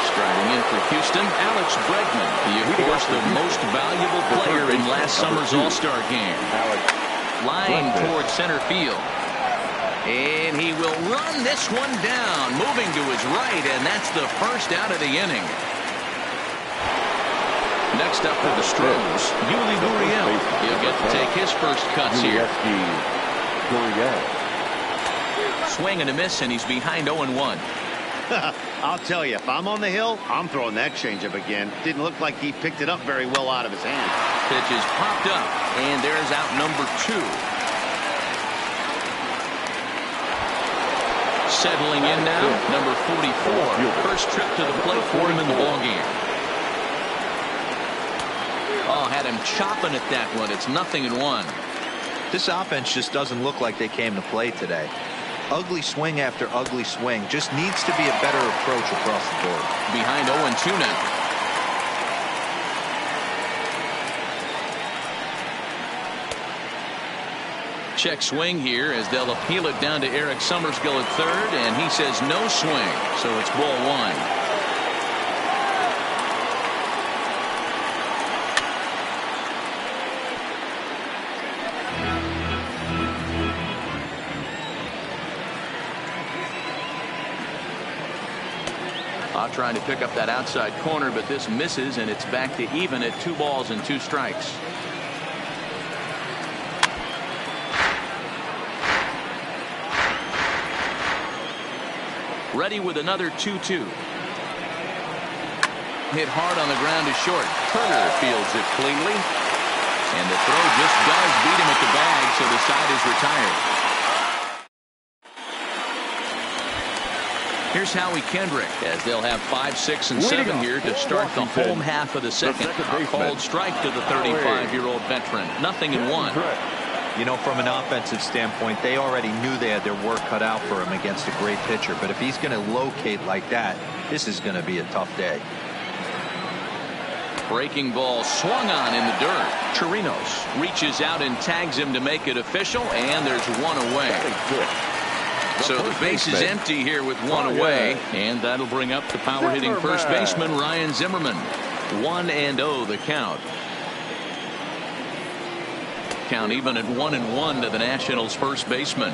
Striding in for Houston, Alex Bregman, of course the most valuable player in last summer's All-Star game. Line toward center field. And he will run this one down, moving to his right, and that's the first out of the inning. Next up for the Stros, Yuli Gurriel. He'll get to take his first cuts here. Swing and a miss, and he's behind 0-1. I'll tell you, if I'm on the hill, I'm throwing that changeup again. Didn't look like he picked it up very well out of his hand. Pitch is popped up, and there's out number 2. Settling in now, number 44. First trip to the plate for him in the ballgame. Oh, had him chopping at that one. It's 0-1. This offense just doesn't look like they came to play today. Ugly swing after ugly swing. Just needs to be a better approach across the board. Behind 0-2 now. Check swing here as they'll appeal it down to Eric Summerskill at third, and he says no swing, so it's ball 1. Trying to pick up that outside corner, but this misses, and it's back to even at 2 balls and 2 strikes. Ready with another 2-2. Hit hard on the ground to short. Turner fields it cleanly, and the throw just does beat him at the bag, so the side is retired. Here's Howie Kendrick as they'll have 5, 6, and 7 here to start the home half of the second. A called strike to the 35-year-old veteran. 0-1. You know, from an offensive standpoint, they already knew they had their work cut out for him against a great pitcher. But if he's going to locate like that, this is going to be a tough day. Breaking ball swung on in the dirt. Chirinos reaches out and tags him to make it official, and there's 1 away. So the base is empty here with 1 away, and that'll bring up the power-hitting first baseman Ryan Zimmerman. 1-0 the count. Count even at 1-1 to the Nationals' first baseman.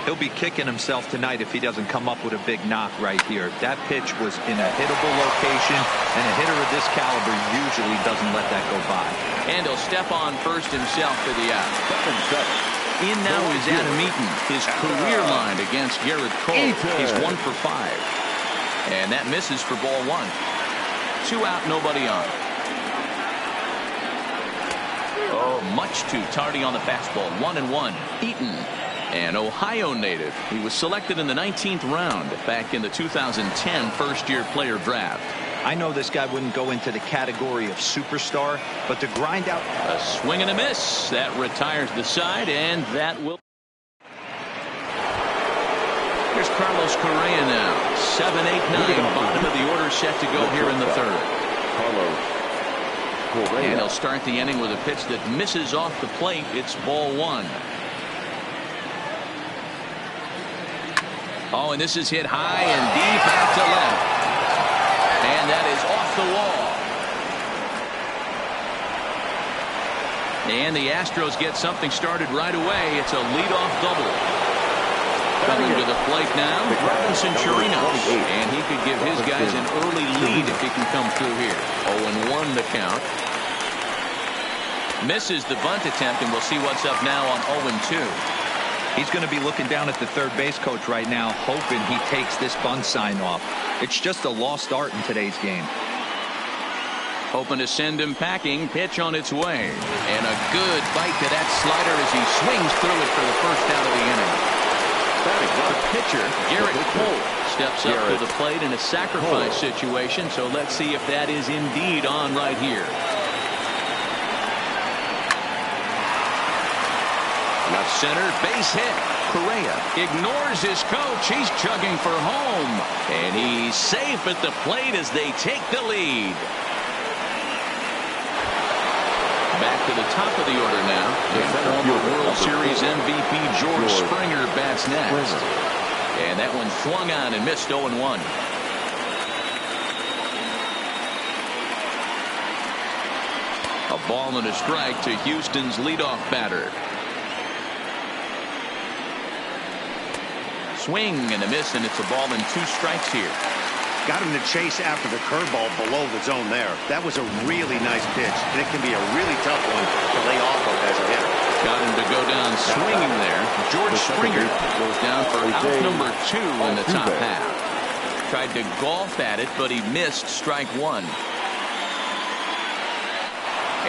He'll be kicking himself tonight if he doesn't come up with a big knock right here. That pitch was in a hittable location, and a hitter of this caliber usually doesn't let that go by. And he'll step on first himself for the out. In now is Adam Eaton. His career line against Garrett Cole. He's 1 for 5. And that misses for ball 1. 2 out, nobody on. Oh, much too tardy on the fastball. 1-1. Eaton, an Ohio native. He was selected in the 19th round back in the 2010 first-year player draft. I know this guy wouldn't go into the category of superstar, but to grind out a swing and a miss that retires the side, and that will. Here's Carlos Correa now. 7, 8, 9. Bottom of the order set to go here in the third. And he'll start the inning with a pitch that misses off the plate. It's ball 1. Oh, and this is hit high and deep out to left. And that is off the wall. And the Astros get something started right away. It's a leadoff double. Coming to the plate now, Robinson Chirinos. And he could give his guys an early lead if he can come through here. 0-1 the count. Misses the bunt attempt, and we'll see what's up now on 0-2. He's going to be looking down at the third base coach right now, hoping he takes this bunt sign off. It's just a lost art in today's game. Hoping to send him packing. Pitch on its way. And a good bite to that slider as he swings through it for the first out of the inning. The pitcher, Garrett Cole, steps up to the plate in a sacrifice situation. So let's see if that is indeed on right here. Left center, base hit. Correa ignores his coach. He's chugging for home. And he's safe at the plate as they take the lead. Back to the top of the order now. And former World Series MVP George Springer bats next. And that one swung on and missed 0-1. A ball and a strike to Houston's leadoff batter. swing and a miss, and it's a ball and 2 strikes here. Got him to chase after the curveball below the zone there. That was a really nice pitch, and it can be a really tough one to lay off of as a hitter. Got him to go down swinging there. George Springer goes down for out number 2 in the top half. Tried to golf at it, but he missed strike 1.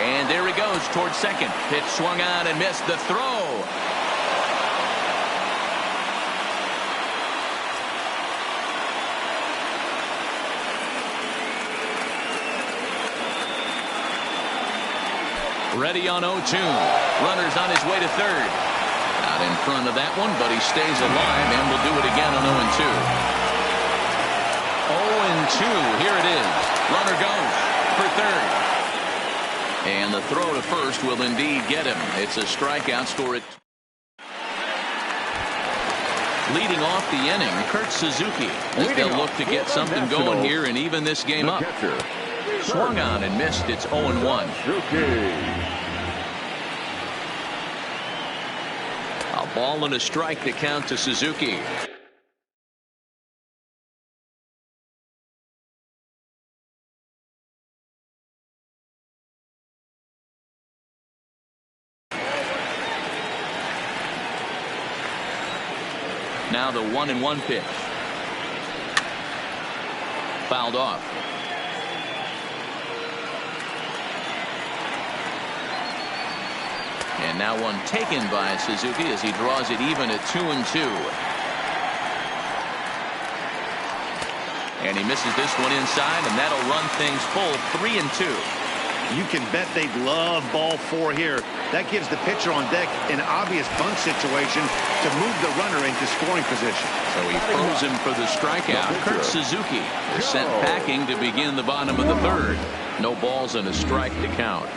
And there he goes towards second. Pitch swung on and missed the throw. Ready on 0-2. Runner's on his way to third. Out in front of that one, but he stays alive and will do it again on 0-2. 0-2. Here it is. Runner goes for third. And the throw to first will indeed get him. It's a strikeout. Score it. Leading off the inning, Kurt Suzuki. As they'll look to get something going here and even this game up. Swung on and missed. It's 0-1. A ball and a strike to count to Suzuki. Now the 1-1 pitch. Fouled off. And now one taken by Suzuki as he draws it even at 2-2. And he misses this one inside, and that'll run things full 3-2. You can bet they'd love ball 4 here. That gives the pitcher on deck an obvious bunt situation to move the runner into scoring position. So he throws him for the strikeout. Kurt Suzuki is sent packing to begin the bottom of the third. No balls and a strike to count.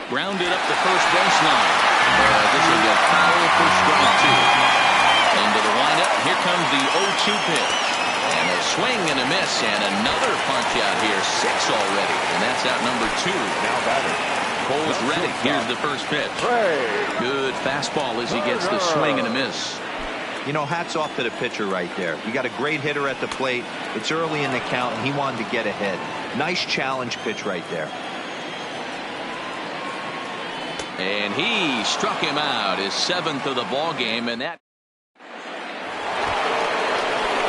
Grounded up the first baseline. This will get foul for strike 2. Into the windup. Here comes the 0-2 pitch. And a swing and a miss, and another punch out here. 6 already, and that's out number 2. Now batter. Cole's ready. Here's the first pitch. Good fastball as he gets the swing and a miss. You know, hats off to the pitcher right there. You got a great hitter at the plate. It's early in the count, and he wanted to get ahead. Nice challenge pitch right there. And he struck him out, his 7th of the ball game, and that.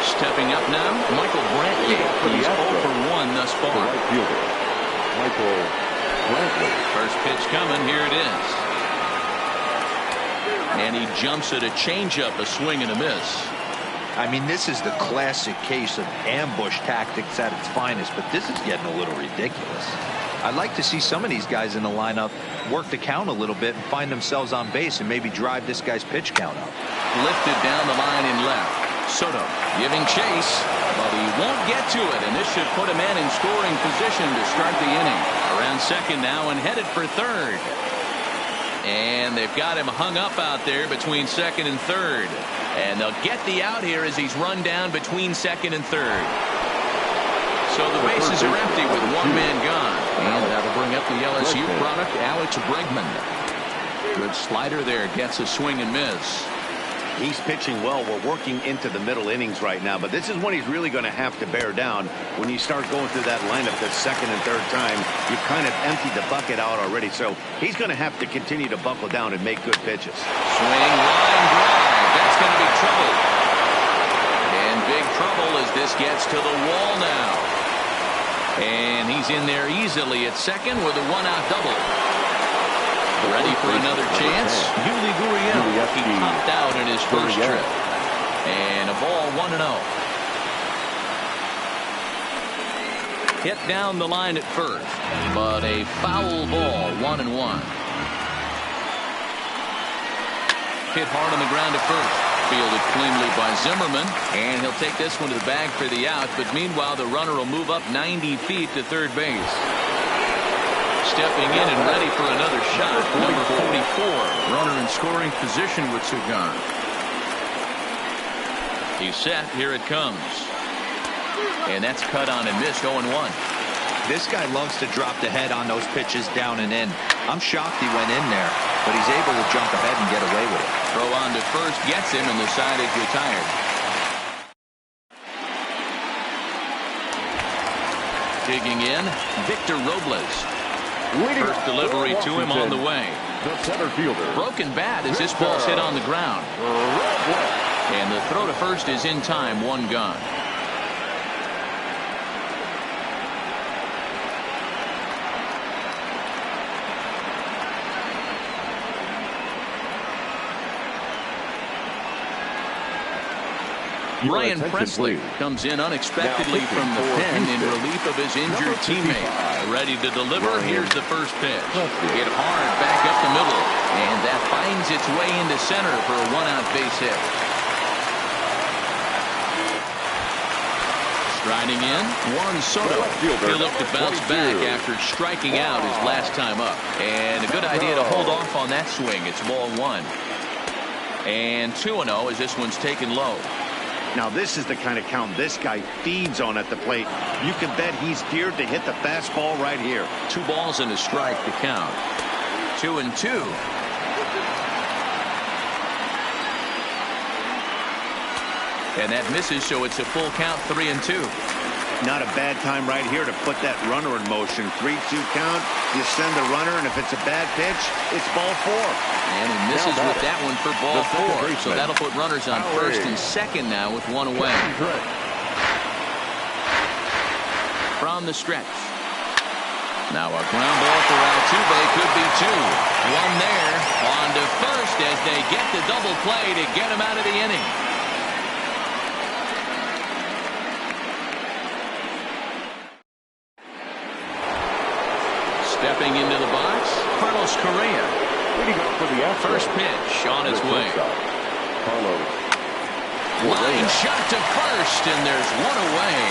Stepping up now, Michael Brantley. He's 0 for 1 thus far. Right fielder, Michael Brantley. First pitch coming. Here it is. And he jumps at a changeup, a swing and a miss. I mean, this is the classic case of ambush tactics at its finest, but this is getting a little ridiculous. I'd like to see some of these guys in the lineup work the count a little bit and find themselves on base and maybe drive this guy's pitch count up. Lifted down the line in left. Soto giving chase, but he won't get to it, and this should put a man in scoring position to start the inning. Around second now and headed for third. And they've got him hung up out there between second and third. And they'll get the out here as he's run down between second and third. So the bases are empty with one man gone. And that'll bring up the LSU product, Alex Bregman. Good slider there, gets a swing and miss. He's pitching well. We're working into the middle innings right now, but this is when he's really going to have to bear down. When you start going through that lineup the second and third time, you've kind of emptied the bucket out already. So he's going to have to continue to buckle down and make good pitches. Swing, line drive. That's going to be trouble. And big trouble as this gets to the wall now. And he's in there easily at second with a 1-out double. Ready for another chance. Yuli Gurriel. He topped out in his first trip. And a ball 1-0. Hit down the line at first, but a foul ball, 1-1. Hit hard on the ground at first. Fielded cleanly by Zimmerman, and he'll take this one to the bag for the out. But meanwhile, the runner will move up 90 feet to third base. Stepping in and ready for another shot, number 44. Runner in scoring position with Sugan. He's set. Here it comes. And that's cut on and missed, 0-1. This guy loves to drop the head on those pitches down and in. I'm shocked he went in there, but he's able to jump ahead and get away with it. Throw on to first gets him, and the side is retired. Digging in, Victor Robles. First delivery to him on the way. The center fielder. Broken bat as this ball's hit on the ground. And the throw to first is in time, one gone. Ryan Presley comes in unexpectedly from the pen in relief of his injured teammate. Ready to deliver. Here's the first pitch. Hit hard back up the middle. And that finds its way into center for a one-out base hit. Striding in, Juan Soto. He'll look to bounce back after striking out his last time up. And a good idea to hold off on that swing. It's ball one. And 2-0 as this one's taken low. Now this is the kind of count this guy feeds on at the plate. You can bet he's geared to hit the fastball right here. 2 balls and a strike to count. 2-2. And that misses, so it's a full count, 3-2. Not a bad time right here to put that runner in motion. 3-2 count. You send the runner, and if it's a bad pitch, it's ball 4. And he misses with that one for ball 4. So that'll put runners on first and second now with 1 away. From the stretch. Now a ground ball for Altuve, could be 2. 1 there. On to first as they get the double play to get him out of the inning. Stepping into the box, Carlos Correa. First pitch on its way. Line shot to first, and there's 1 away.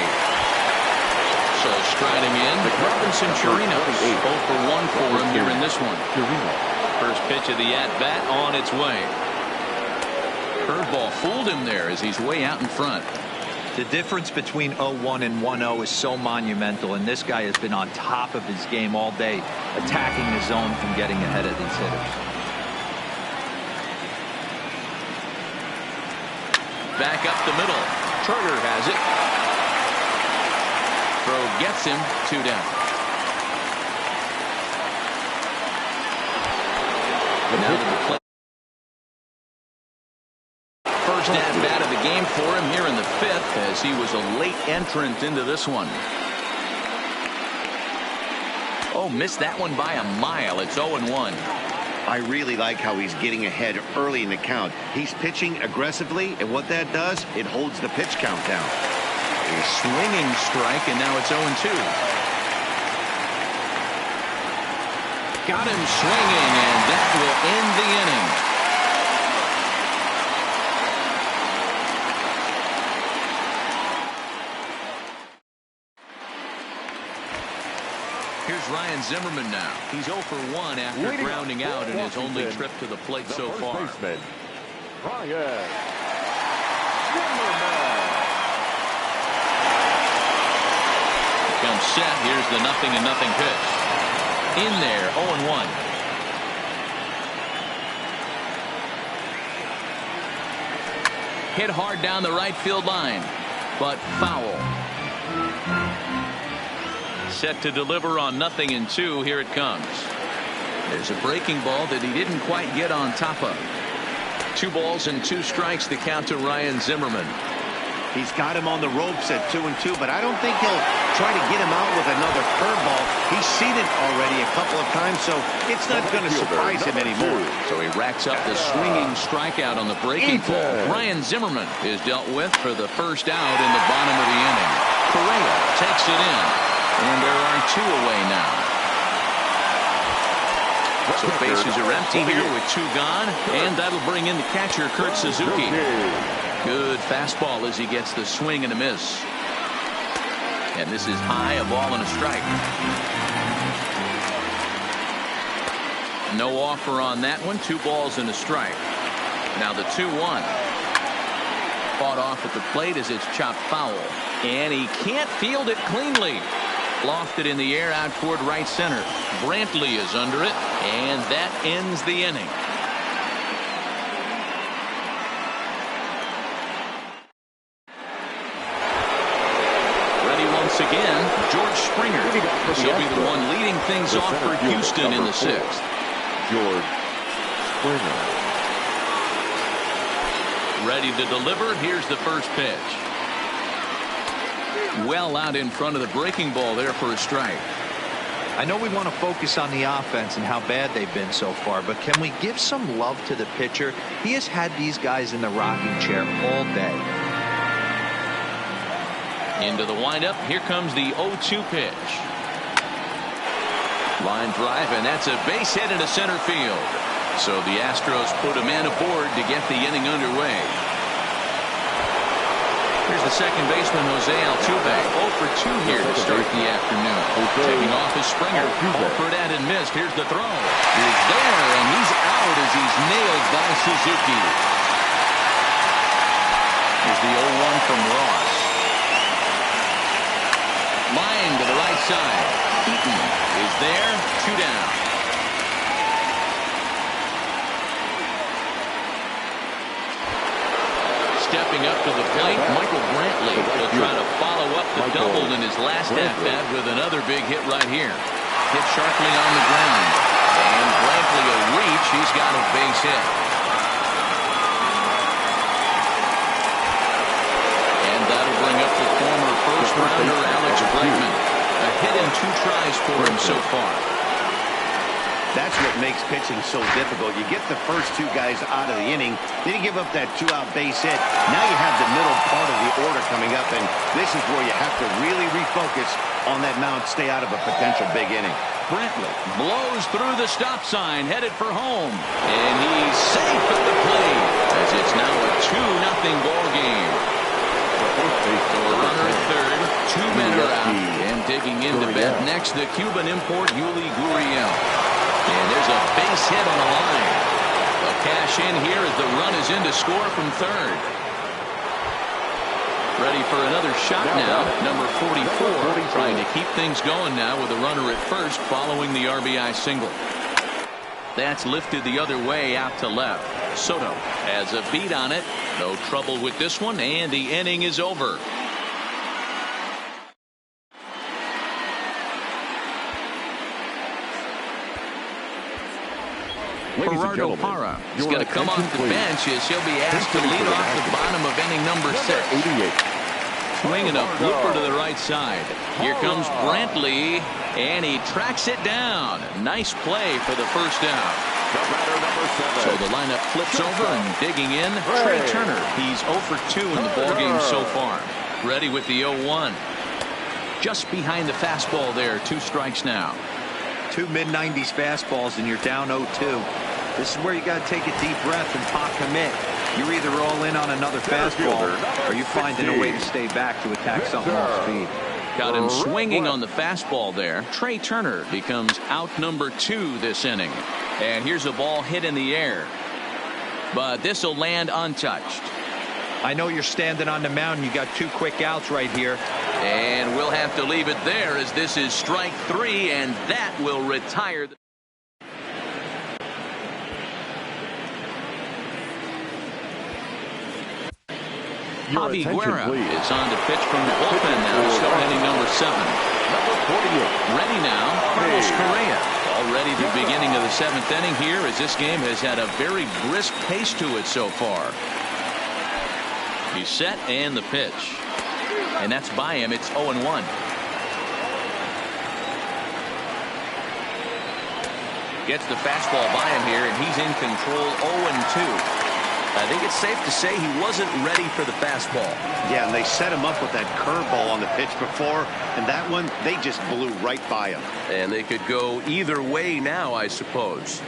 So striding in, Robinson Chirinos. 0 for 1 for him here in this one. First pitch of the at-bat on its way. Curveball fooled him there as he's way out in front. The difference between 0-1 and 1-0 is so monumental, and this guy has been on top of his game all day, attacking the zone and getting ahead of these hitters. Back up the middle. Turner has it. Throw gets him, 2 down. Now to the plate. First at-bat of the game for him here in the 5th as he was a late entrant into this one. Oh, missed that one by a mile. It's 0-1. I really like how he's getting ahead early in the count. He's pitching aggressively, and what that does, it holds the pitch count down. A swinging strike, and now it's 0-2. Got him swinging, and that will end the inning. Here's Ryan Zimmerman now. He's 0 for 1 after grounding out in his only trip to the plate so far. Ryan Zimmerman. Comes set. Here's the 0-0 pitch. In there, 0-1. Hit hard down the right field line, but foul. Set to deliver on 0-2. Here it comes. There's a breaking ball that he didn't quite get on top of. 2 balls and 2 strikes to count to Ryan Zimmerman. He's got him on the ropes at 2-2, but I don't think he'll try to get him out with another curveball. He's seen it already a couple of times, so it's not going to surprise him anymore. So he racks up the swinging strikeout on the breaking ball. Ryan Zimmerman is dealt with for the first out in the bottom of the inning. Correa takes it in. And there are 2 away now. So bases are empty here with 2 gone. And that'll bring in the catcher, Kurt Suzuki. Good fastball as he gets the swing and a miss. And this is high, a ball and a strike. No offer on that one. 2 balls and a strike. Now the 2-1. Fought off at the plate as it's chopped foul. And he can't field it cleanly. Lofted in the air out toward right center. Brantley is under it, and that ends the inning. Ready once again, George Springer. He'll be the one leading things off for Houston in the 6th. George Springer. Ready to deliver. Here's the first pitch. Well out in front of the breaking ball there for a strike. I know we want to focus on the offense and how bad they've been so far, but can we give some love to the pitcher? He has had these guys in the rocking chair all day. Into the windup. Here comes the 0-2 pitch. Line drive, and that's a base hit into center field. So the Astros put a man aboard to get the inning underway. Here's the second baseman, Jose Altuve. 0 for 2 here to start the afternoon. Taking off his Springer. Offered at and missed. Here's the throw. He's there, and he's out as he's nailed by Suzuki. Here's the 0-1 from Ross. Line to the right side. Eaton is there. 2 down. Stepping up to the plate, Michael Brantley will try to follow up the double in his last at-bat with another big hit right here. Hit sharply on the ground. And Brantley a reach. He's got a base hit. And that'll bring up the former first-rounder Alex Bregman. A hit in 2 tries for him so far. That's what makes pitching so difficult. You get the first 2 guys out of the inning, then you give up that 2-out base hit. Now you have the middle part of the order coming up, and this is where you have to really refocus on that mound, stay out of a potential big inning. Brantley blows through the stop sign, headed for home, and he's safe at the plate as it's now a 2-0 ball game. So a runner at third, 2 men are out, and digging into bat next, the Cuban import Yuli Gurriel. And there's a base hit on the line. A cash in here as the run is in to score from third. Ready for another shot now. Number 44 trying to keep things going now with a runner at first following the RBI single. That's lifted the other way out to left. Soto has a beat on it. No trouble with this one, and the inning is over. Gerardo Parra is going to come off the bench as he'll be asked to lead off the bottom of inning number 6. Swinging a blooper to the right side. Here comes Brantley, and he tracks it down. Nice play for the first down. So the lineup flips over, and digging in, Trey Turner. He's 0 for 2 in the ballgame so far. Ready with the 0-1. Just behind the fastball there. 2 strikes now. 2 mid-90s fastballs, and you're down 0-2. This is where you got to take a deep breath and pot commit. You're either all in on another fastball, or you're finding a way to stay back to attack something off speed. Got him swinging on the fastball there. Trey Turner becomes out number 2 this inning. And here's a ball hit in the air. But this will land untouched. I know you're standing on the mound. You got 2 quick outs right here. And we'll have to leave it there as this is strike 3, and that will retire. Javi Guerra is on to pitch from the bullpen now to start inning number 7. Ready now, Carlos Correa. Already the beginning of the 7th inning here as this game has had a very brisk pace to it so far. He's set and the pitch. And that's by him. It's 0-1. Gets the fastball by him here, and he's in control. 0-2. I think it's safe to say he wasn't ready for the fastball. Yeah, and they set him up with that curveball on the pitch before, and that one, they just blew right by him. And they could go either way now, I suppose.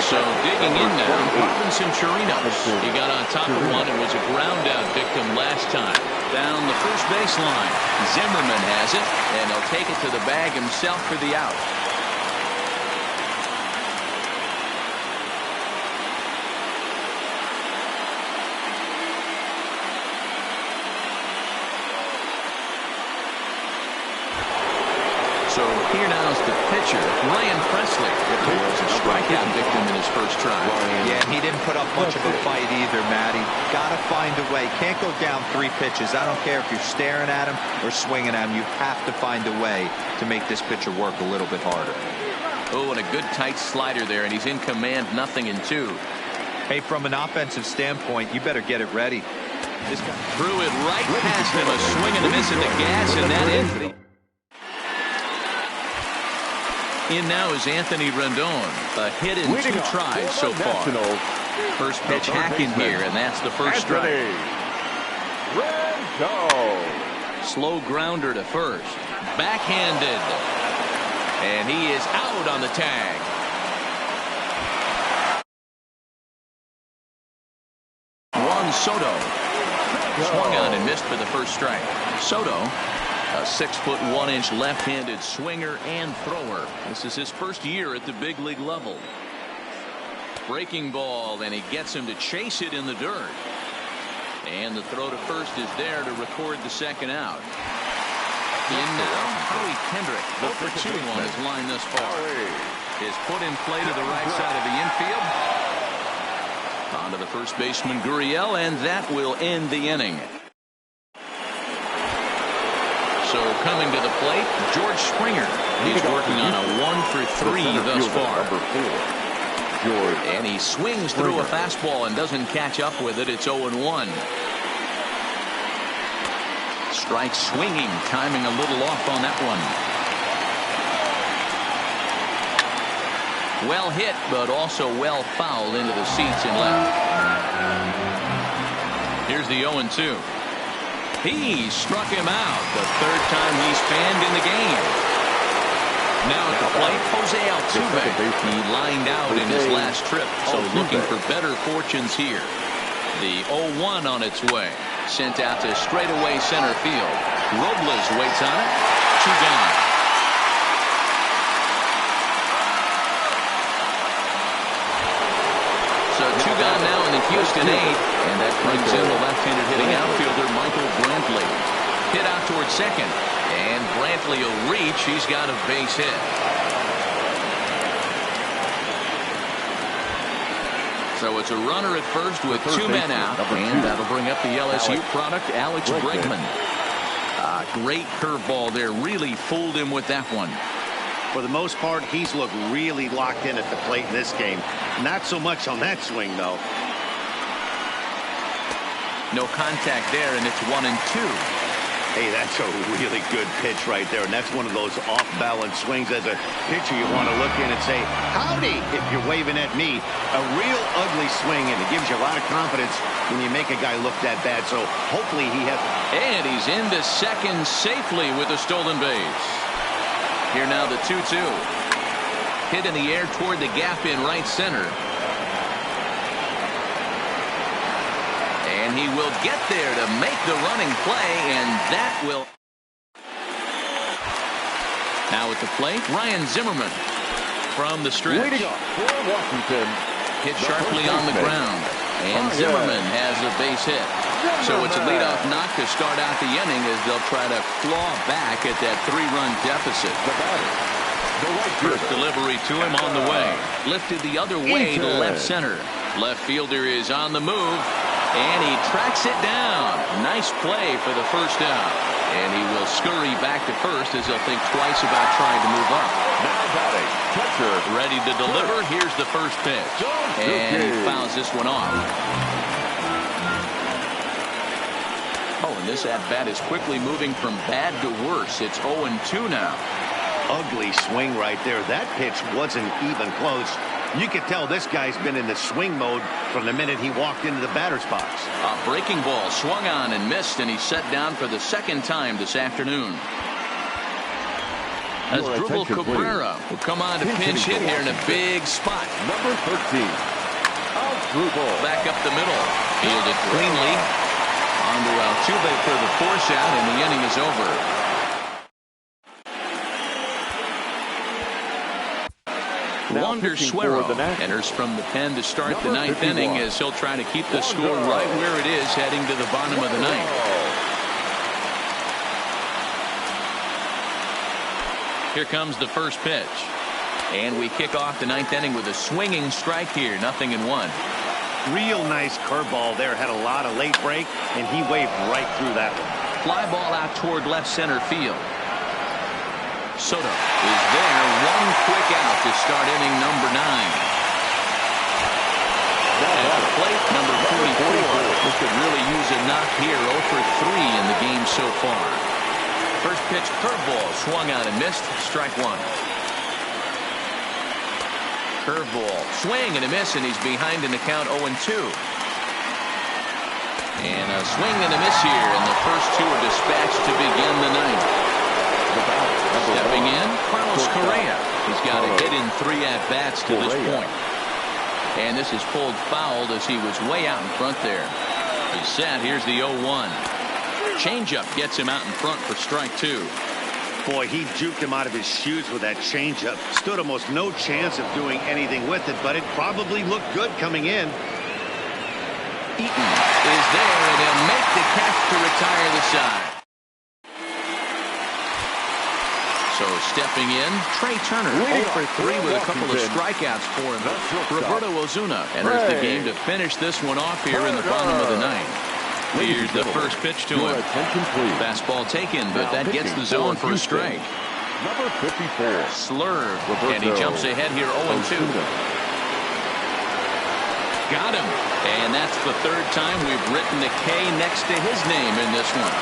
So digging in now, Robinson Chirinos. He got on top of one and was a ground out victim last time. Down the first baseline. Zimmerman has it, and he'll take it to the bag himself for the out. pitcher, Ryan Pressly, who was a strikeout victim in his first try. Yeah, he didn't put up much of a fight either, Matty. Got to find a way. Can't go down 3 pitches. I don't care if you're staring at him or swinging at him. You have to find a way to make this pitcher work a little bit harder. Oh, and a good tight slider there, and he's in command, 0-2. Hey, from an offensive standpoint, you better get it ready. This guy threw it right past him, a swing and a miss at the gas, and that ends it. In now is Anthony Rendon, a hit in 2 tries so far. First pitch hacking here, and that's the first strike. Slow grounder to first. Backhanded. And he is out on the tag. Juan Soto. Swung on and missed for the first strike. Soto, a 6'1" left-handed swinger and thrower. This is his first year at the big league level. Breaking ball, and he gets him to chase it in the dirt. And the throw to first is there to record the second out. In now, Howie Kendrick, the 2 on his line thus far, is put in play to the right side of the infield. On to the first baseman, Gurriel, and that will end the inning. So coming to the plate, George Springer. He's working on a 1-for-3 thus far. And he swings through a fastball and doesn't catch up with it. It's 0-1. Strike swinging, timing a little off on that one. Well hit, but also well fouled into the seats and left. Here's the 0-2. He struck him out the 3rd time he's fanned in the game. Now at the plate, Jose Altuve. He lined out in his last trip, so looking for better fortunes here. The 0-1 on its way. Sent out to straightaway center field. Robles waits on it. 2 down. So 2 gone now in the Houston 8, and that brings in the left-handed hitting outfielder Michael Brantley. Hit out towards second, and Brantley will reach. He's got a base hit. So it's a runner at first with 2 men out, and that'll bring up the LSU product, Alex Bregman. Great curveball there, really fooled him with that one. For the most part, he's looked really locked in at the plate in this game. Not so much on that swing, though. No contact there, and it's 1-2. Hey, that's a really good pitch right there, and that's one of those off-balance swings. As a pitcher, you want to look in and say, howdy, if you're waving at me. A real ugly swing, and it gives you a lot of confidence when you make a guy look that bad. So hopefully he has. And he's into second safely with a stolen base. Here now the 2-2. Hit in the air toward the gap in right center. And he will get there to make the running play, and that will. Now at the plate, Ryan Zimmerman from the stretch. Leading off for Washington. Hit sharply on the ground, and Zimmerman has a base hit. So it's a leadoff knock to start out the inning as they'll try to claw back at that 3-run deficit. First delivery to him on the way. Lifted the other way to left center. Left fielder is on the move, and he tracks it down. Nice play for the first out. And he will scurry back to first as he'll think twice about trying to move up. Now batting, catcher. Ready to deliver. Here's the first pitch. And he fouls this one off. Oh, and this at-bat is quickly moving from bad to worse. It's 0-2 now. Ugly swing right there. That pitch wasn't even close. You could tell this guy's been in the swing mode from the minute he walked into the batter's box. A breaking ball swung on and missed, and he's set down for the 2nd time this afternoon. As Drupal Cabrera will come on to pinch hit here in a big spot. Number 13. Back up the middle. Fielded cleanly. On to Altuve for the force out, and the inning is over. Wander Suero enters from the pen to start the 9th inning as he'll try to keep the score right where it is heading to the bottom of the 9th. Here comes the first pitch. And we kick off the ninth inning with a swinging strike here. 0-1. Real nice curveball there. Had a lot of late break, and he waved right through that one. Fly ball out toward left center field. Soto is there. One quick out to start inning number 9. At the plate, number 44. This could really use a knock here. 0 for 3 in the game so far. First pitch curveball swung out and missed. Strike 1. Curveball, swing and a miss, and he's behind in the count 0-2. And a swing and a miss here, and the first 2 are dispatched to begin the ninth. Stepping in, Carlos Correa. He's got a hit in 3 at-bats to this point. And this is pulled fouled as he was way out in front there. He's set. Here's the 0-1. Changeup gets him out in front for strike 2. Boy, he juked him out of his shoes with that changeup. Stood almost no chance of doing anything with it, but it probably looked good coming in. Eaton is there, and he'll make the catch to retire the side. So stepping in, Trey Turner, 0 for 3 with a couple of strikeouts for him. Roberto Osuna enters the game to finish this one off here in the bottom of the ninth. Here's the first pitch to him. Fastball taken, but that gets the zone for a strike. Number 54. Slurve, and he jumps ahead here 0-2. Got him. And that's the 3rd time we've written the K next to his name in this one.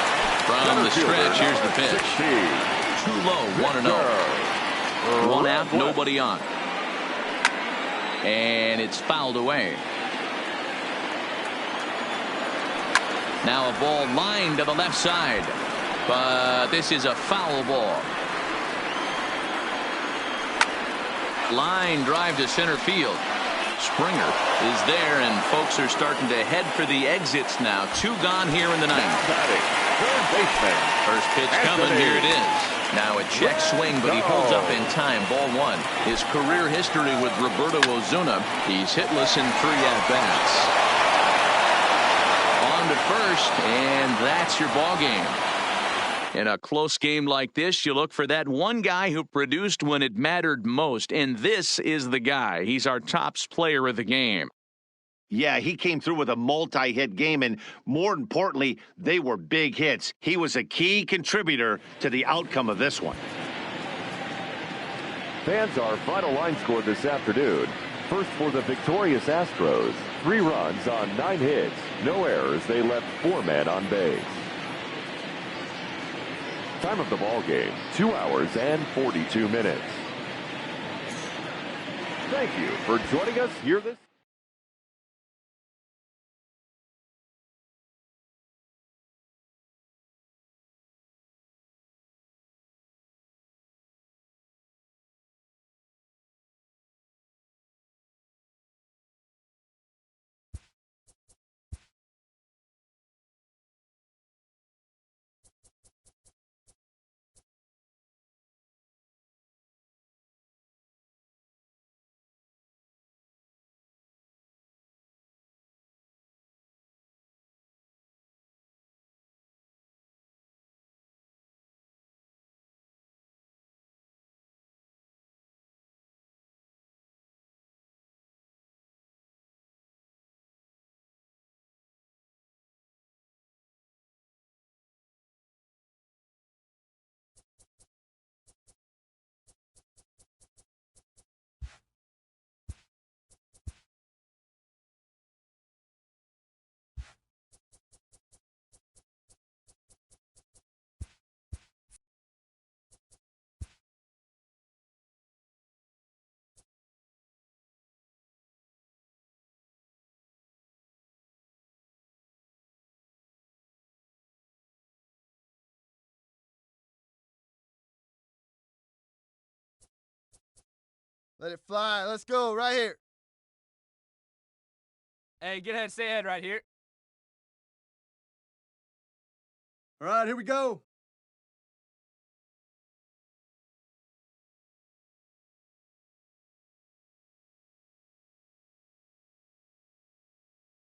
From the stretch, here's the pitch. Too low, 1-0. 1 out, nobody on. And it's fouled away. Now a ball lined to the left side. But this is a foul ball. Line drive to center field. Springer is there, and folks are starting to head for the exits now. 2 gone here in the ninth. First pitch coming. Here it is. Now a check swing, but he holds up in time. Ball 1. His career history with Roberto Osuna. He's hitless in 3 at-bats. On to first, and that's your ball game. In a close game like this, you look for that one guy who produced when it mattered most, and this is the guy. He's our tops player of the game. Yeah, he came through with a multi-hit game, and more importantly, they were big hits. He was a key contributor to the outcome of this one. Fans, our final line score this afternoon. First for the victorious Astros. 3 runs on 9 hits. No errors. They left 4 men on base. Time of the ball game, 2 hours and 42 minutes. Thank you for joining us here this Let it fly. Let's go right here. Hey, get ahead, stay ahead right here. All right, here we go.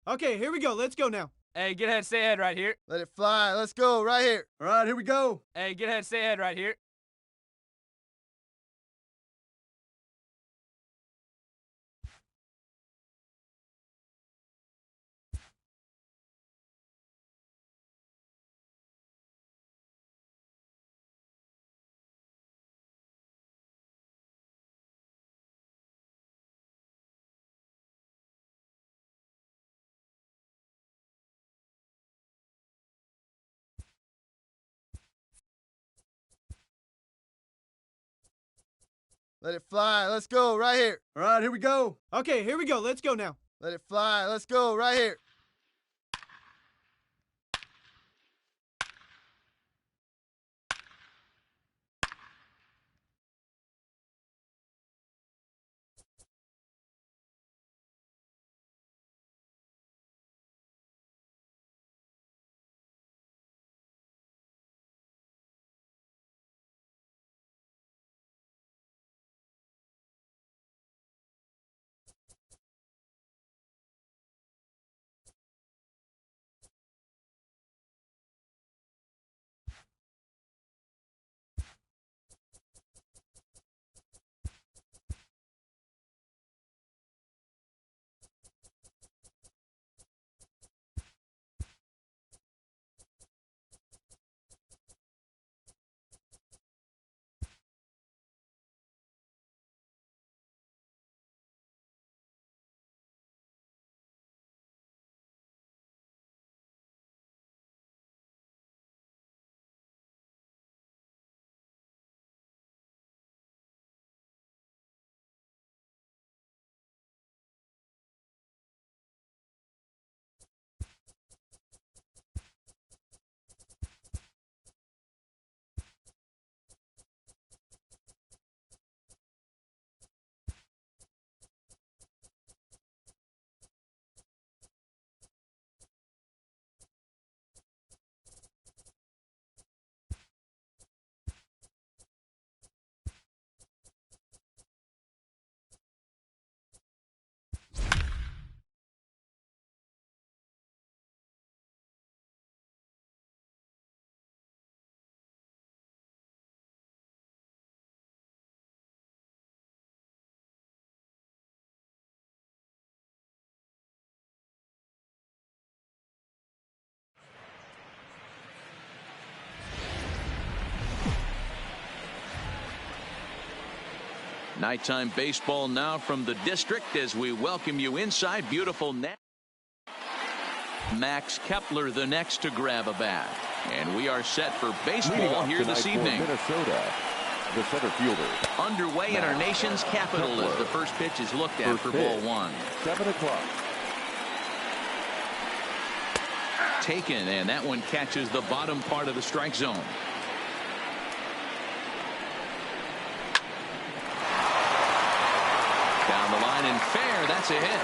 Okay, here we go. Let's go now. Hey, get ahead, stay ahead right here. Let it fly. Let's go right here. All right, here we go. Hey, get ahead, stay ahead right here. Let it fly. Let's go right here. All right, here we go. Okay, here we go. Let's go now. Let it fly. Let's go right here. Nighttime baseball now from the district as we welcome you inside beautiful net. Max Kepler the next to grab a bat. And we are set for baseball here this evening. Minnesota, the center fielder. Underway in our nation's capital as the first pitch is looked at for ball one. 7 o'clock. Taken, and that one catches the bottom part of the strike zone. Down the line and fair. That's a hit.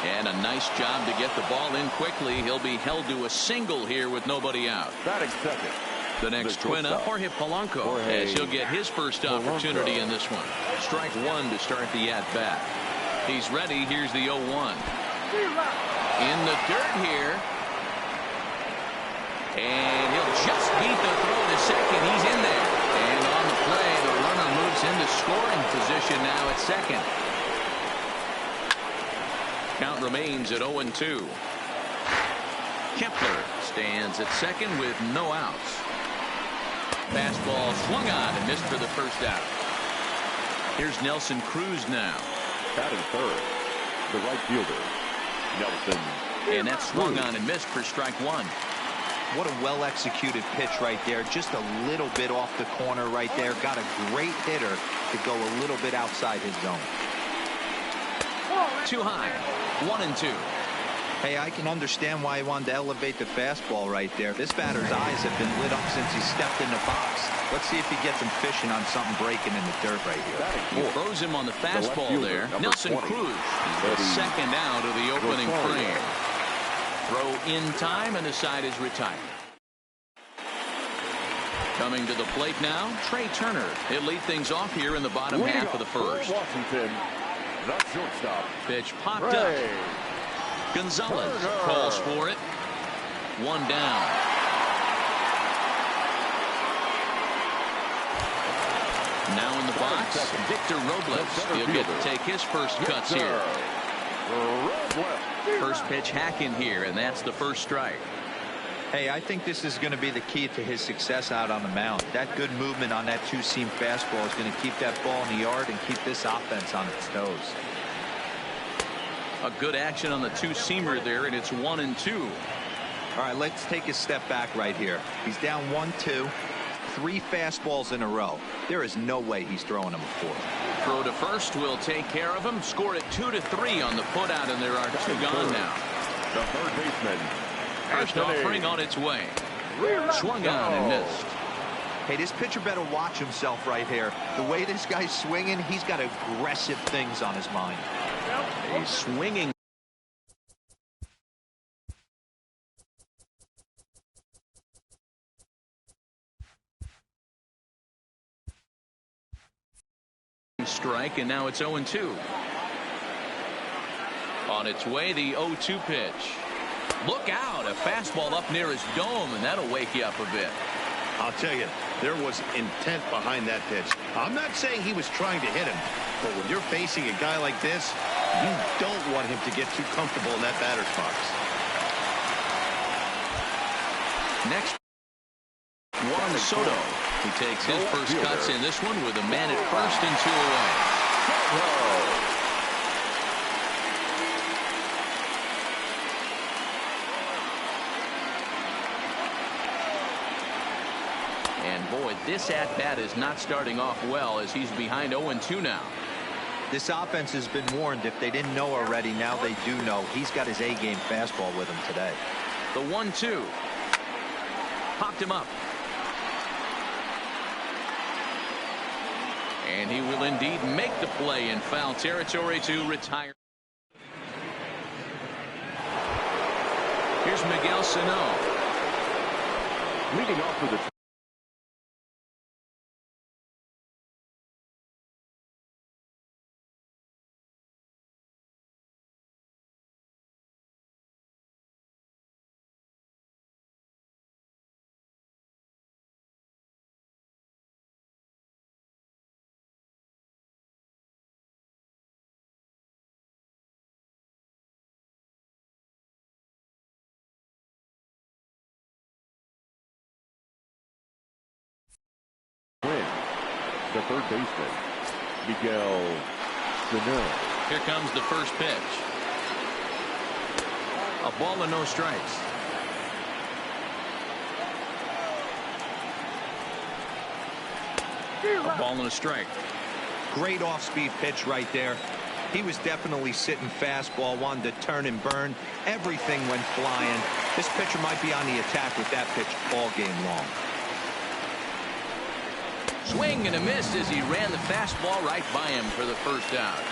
And a nice job to get the ball in quickly. He'll be held to a single here with nobody out. Batting second. The next twin up, Jorge Polanco, as he'll get his first opportunity in this one. Strike one to start the at-bat. He's ready. Here's the 0-1. In the dirt here. And he'll just beat the throw to second. He's in there. And on the play, the runner moves into scoring position now at second. Count remains at 0-2. Kepler stands at second with no outs. Fastball swung on and missed for the first out. Here's Nelson Cruz now. Batting third, the right fielder, Nelson. And that swung on and missed for strike one. What a well-executed pitch right there. Just a little bit off the corner right there. Got a great hitter to go a little bit outside his zone. Too high. 1-2. Hey, I can understand why he wanted to elevate the fastball right there. This batter's eyes have been lit up since he stepped in the box. Let's see if he gets him fishing on something breaking in the dirt right here. He throws him on the fastball there. Nelson 20. Cruz, the second out of the opening frame. Throw in time, and the side is retired. Coming to the plate now, Trey Turner. He'll lead things off here in the bottom half of the first. Washington, the shortstop. Pitch popped up. Gonzalez calls for it. One down. Now in the box, Victor Robles. He'll get to take his first cuts here. First pitch hacking here, and that's the first strike. Hey, I think this is going to be the key to his success out on the mound. That good movement on that two-seam fastball is going to keep that ball in the yard and keep this offense on its toes. A good action on the two-seamer there, and it's 1-2. All right, let's take a step back right here. He's down 1-2. 3 fastballs in a row. There is no way he's throwing them a 4th. Throw to first will take care of him. Score it 2-3 on the putout, and there are 2 gone now. The third baseman. First offering on its way. Swung on and missed. Hey, this pitcher better watch himself right here. The way this guy's swinging, he's got aggressive things on his mind. He's swinging. Strike, and now it's 0-2. On its way, the 0-2 pitch. Look out, a fastball up near his dome, and that'll wake you up a bit. I'll tell you, there was intent behind that pitch. I'm not saying he was trying to hit him, but when you're facing a guy like this, you don't want him to get too comfortable in that batter's box. Next, Juan Soto. He takes his first cuts in this one with a man at first and 2 away. And boy, this at-bat is not starting off well as he's behind 0-2 now. This offense has been warned. If they didn't know already, now they do know. He's got his A-game fastball with him today. The 1-2. Popped him up. And he will indeed make the play in foul territory to retire. Here's Miguel Sano. Leading off for the the third baseman, Miguel Sano. Here comes the first pitch. A ball and no strikes. A ball and a strike. Great off-speed pitch right there. He was definitely sitting fastball, wanted to turn and burn. Everything went flying. This pitcher might be on the attack with that pitch all game long. Swing and a miss as he ran the fastball right by him for the first out.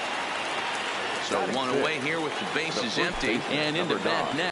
So one away here with the bases empty and into bat next.